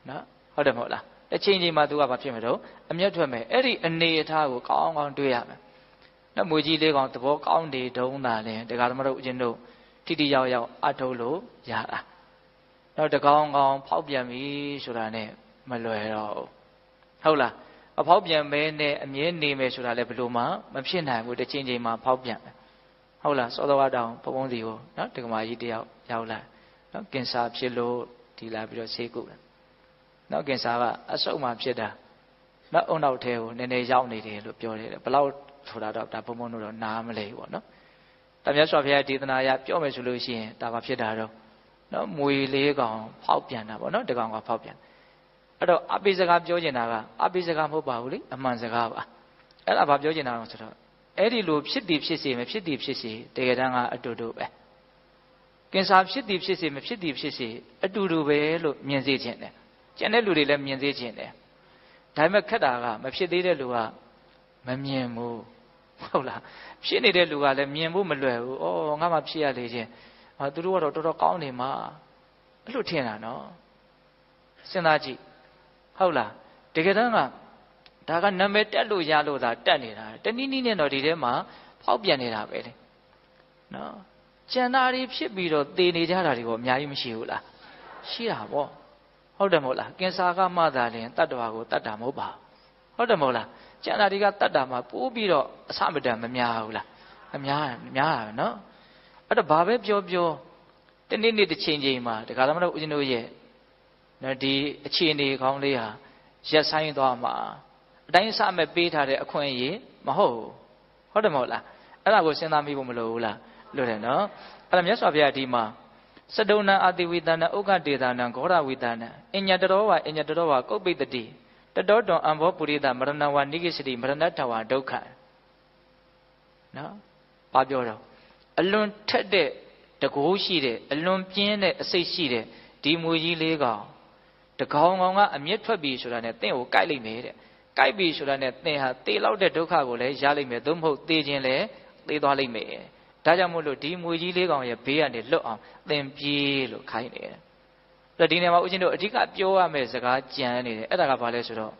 နော်ဟုတ်တယ်မဟုတ်လားတစ်ချိန်ချိန်မှာ तू ကဘာဖြစ်မှာတော့အမျက်ထွက်မယ်အဲ့ဒီအနေအထားကိုကောင်းကောင်းတွေးရမယ်နော်မွေကြီးလေးကောင်သဘောကောင်းနေတုံးတာလဲတရားဓမ္မတို့အချင်းတို့ထိတိရောက်ရောက်အထုတ်လို့ရတာနော်တကောင်ကောင်ဖောက်ပြန်ပြီဆိုတာနဲ့မလွယ်တော့ဟုတ်လားအဖောက်ပြန်မဲနဲ့အမြဲနေမယ်ဆိုတာလည်းဘယ်လိုမှမဖြစ်နိုင်ဘူးတစ်ချိန်ချိန်မှာဖောက်ပြန်မယ်ဟုတ်လားစောတော်တောင်ဘုံဘုံစီကိုနော်ဒကမာကြီးတယောက်ရောက်လာနော်ကင်ဆာဖြစ်လို့ဒီလာပြီးတော့ဆေးကုတယ်နော်ကင်ဆာကအဆုတ်မှဖြစ်တာနော်အုံနောက်ထဲကိုနည်းနည်းရောက်နေတယ်လို့ပြောတယ်ဘယ်လောက်ဆိုတာတော့ဒါဘုံဘုံတို့တော့နားမလဲဘူးပေါ့နော်ဒါမြတ်စွာဘုရားဒေသနာအရပြောမယ်ဆိုလို့ရှိရင်ဒါဘာဖြစ်တာတော့နော်မွေလေးကောင်ဖောက်ပြန်တာပေါ့နော်တကောင်ကဖောက်ပြန်အဲ့တော့အပိစကားပြောချင်တာကအပိစကားမဟုတ်ပါဘူးလေအမှန်စကားပါအဲ့ဒါဘာပြောချင်တာလဲဆိုတော့အဲ့ဒီလိုဖြစ်တည်ဖြစ်စေမဖြစ်တည်ဖြစ်စေတကယ်တမ်းကအတူတူပဲကင်ဆာဖြစ်တည်ဖြစ်စေမဖြစ်တည်ဖြစ်စေအတူတူပဲလို့မြင်စေခြင်းတယ်ကျန်တဲ့လူတွေလည်းမြင်စေခြင်းတယ်ဒါပေမဲ့ခက်တာကမဖြစ်သေးတဲ့လူကမမြင်ဘူးဟုတ်လားဖြစ်နေတဲ့လူကလည်းမြင်ဖို့မလွယ်ဘူးဩငါမှဖြစ်ရလေခြင်းသူတို့ကတော့တော်တော်ကောင်းနေမှာအဲ့လိုထင်တာနော်စဉ်းစားကြည့်ဟုတ်လားတကယ်တမ်းကဒါကနာမည်တက်လို့ရလို့သာတက်နေတာတနည်းနည်းနဲ့တော့ဒီထဲမှာဖောက်ပြန်နေတာပဲလေနော်ကျန်တာတွေဖြစ်ပြီးတော့သေနေကြတာတွေပေါ့အများကြီးမရှိဘူးလားရှိတာပေါ့ဟုတ်တယ်မဟုတ်လားကင်ဆာကမှသာလင်တတ္တဝါကိုတတ်တာမဟုတ်ပါဟုတ်တယ်မဟုတ်လားကျန်တာတွေကတတ်တာမှာပိုးပြီးတော့အဆမတန်မများဘူးလားအများတာပဲနော်အဲ့တော့ဘာပဲပြောပြောတနေ့နေ့တစ်ချိန်ချိန်မှာဒကာသမတို့ဦးဇင်းတို့ရဲ့ နော်ဒီအခြေအနေကောင်းလေးဟာရက်ဆိုင်သွားမှာအတိုင်းအဆမဲ့ပေးထားတဲ့အခွင့်အရေးမဟုတ်ဟုတ်တယ်မဟုတ်လားအဲ့ဒါကိုစဉ်းစားမိဖို့မလိုဘူးလားလို့တယ်နော်အဲ့ဒါမြတ်စွာဘုရားဒီမှာစတုဏအာတိဝိတနာဥက္ကတေသနာဂောရဝိတနာအညတရောဝအညတရောဝကုပ္ပိတတိတတောတွန်အံဘောပုရိသမရဏဝနိကိစတိမရဏထဝဒုက္ခနော်ဘာပြောတော့အလွန်ထက်တဲ့တကိုးရှိတဲ့အလွန်ပြင်းတဲ့အစိတ်ရှိတဲ့ဒီမွေကြီးလေးကောင်တကောင်ကောင်ကအမျက်ထွက်ပြီဆိုတာနဲ့တင့်ကိုကြိုက်လိုက်မယ်တဲ့ကြိုက်ပြီဆိုတာနဲ့သင်ဟာသေလောက်တဲ့ဒုက္ခကိုလည်းရလိမ့်မယ်သို့မဟုတ်သေခြင်းလည်းသေသွားလိမ့်မယ်ဒါကြောင့်မို့လို့ဒီမွေကြီးလေးကောင်ရဲ့ဘေးကနေလွတ်အောင်သင်ပြေးလို့ခိုင်းနေတယ်အဲ့ဒီနေရာမှာဦးဇင်းတို့အဓိကပြောရမယ့်စကားကြံနေတယ်အဲ့ဒါကဘာလဲဆိုတော့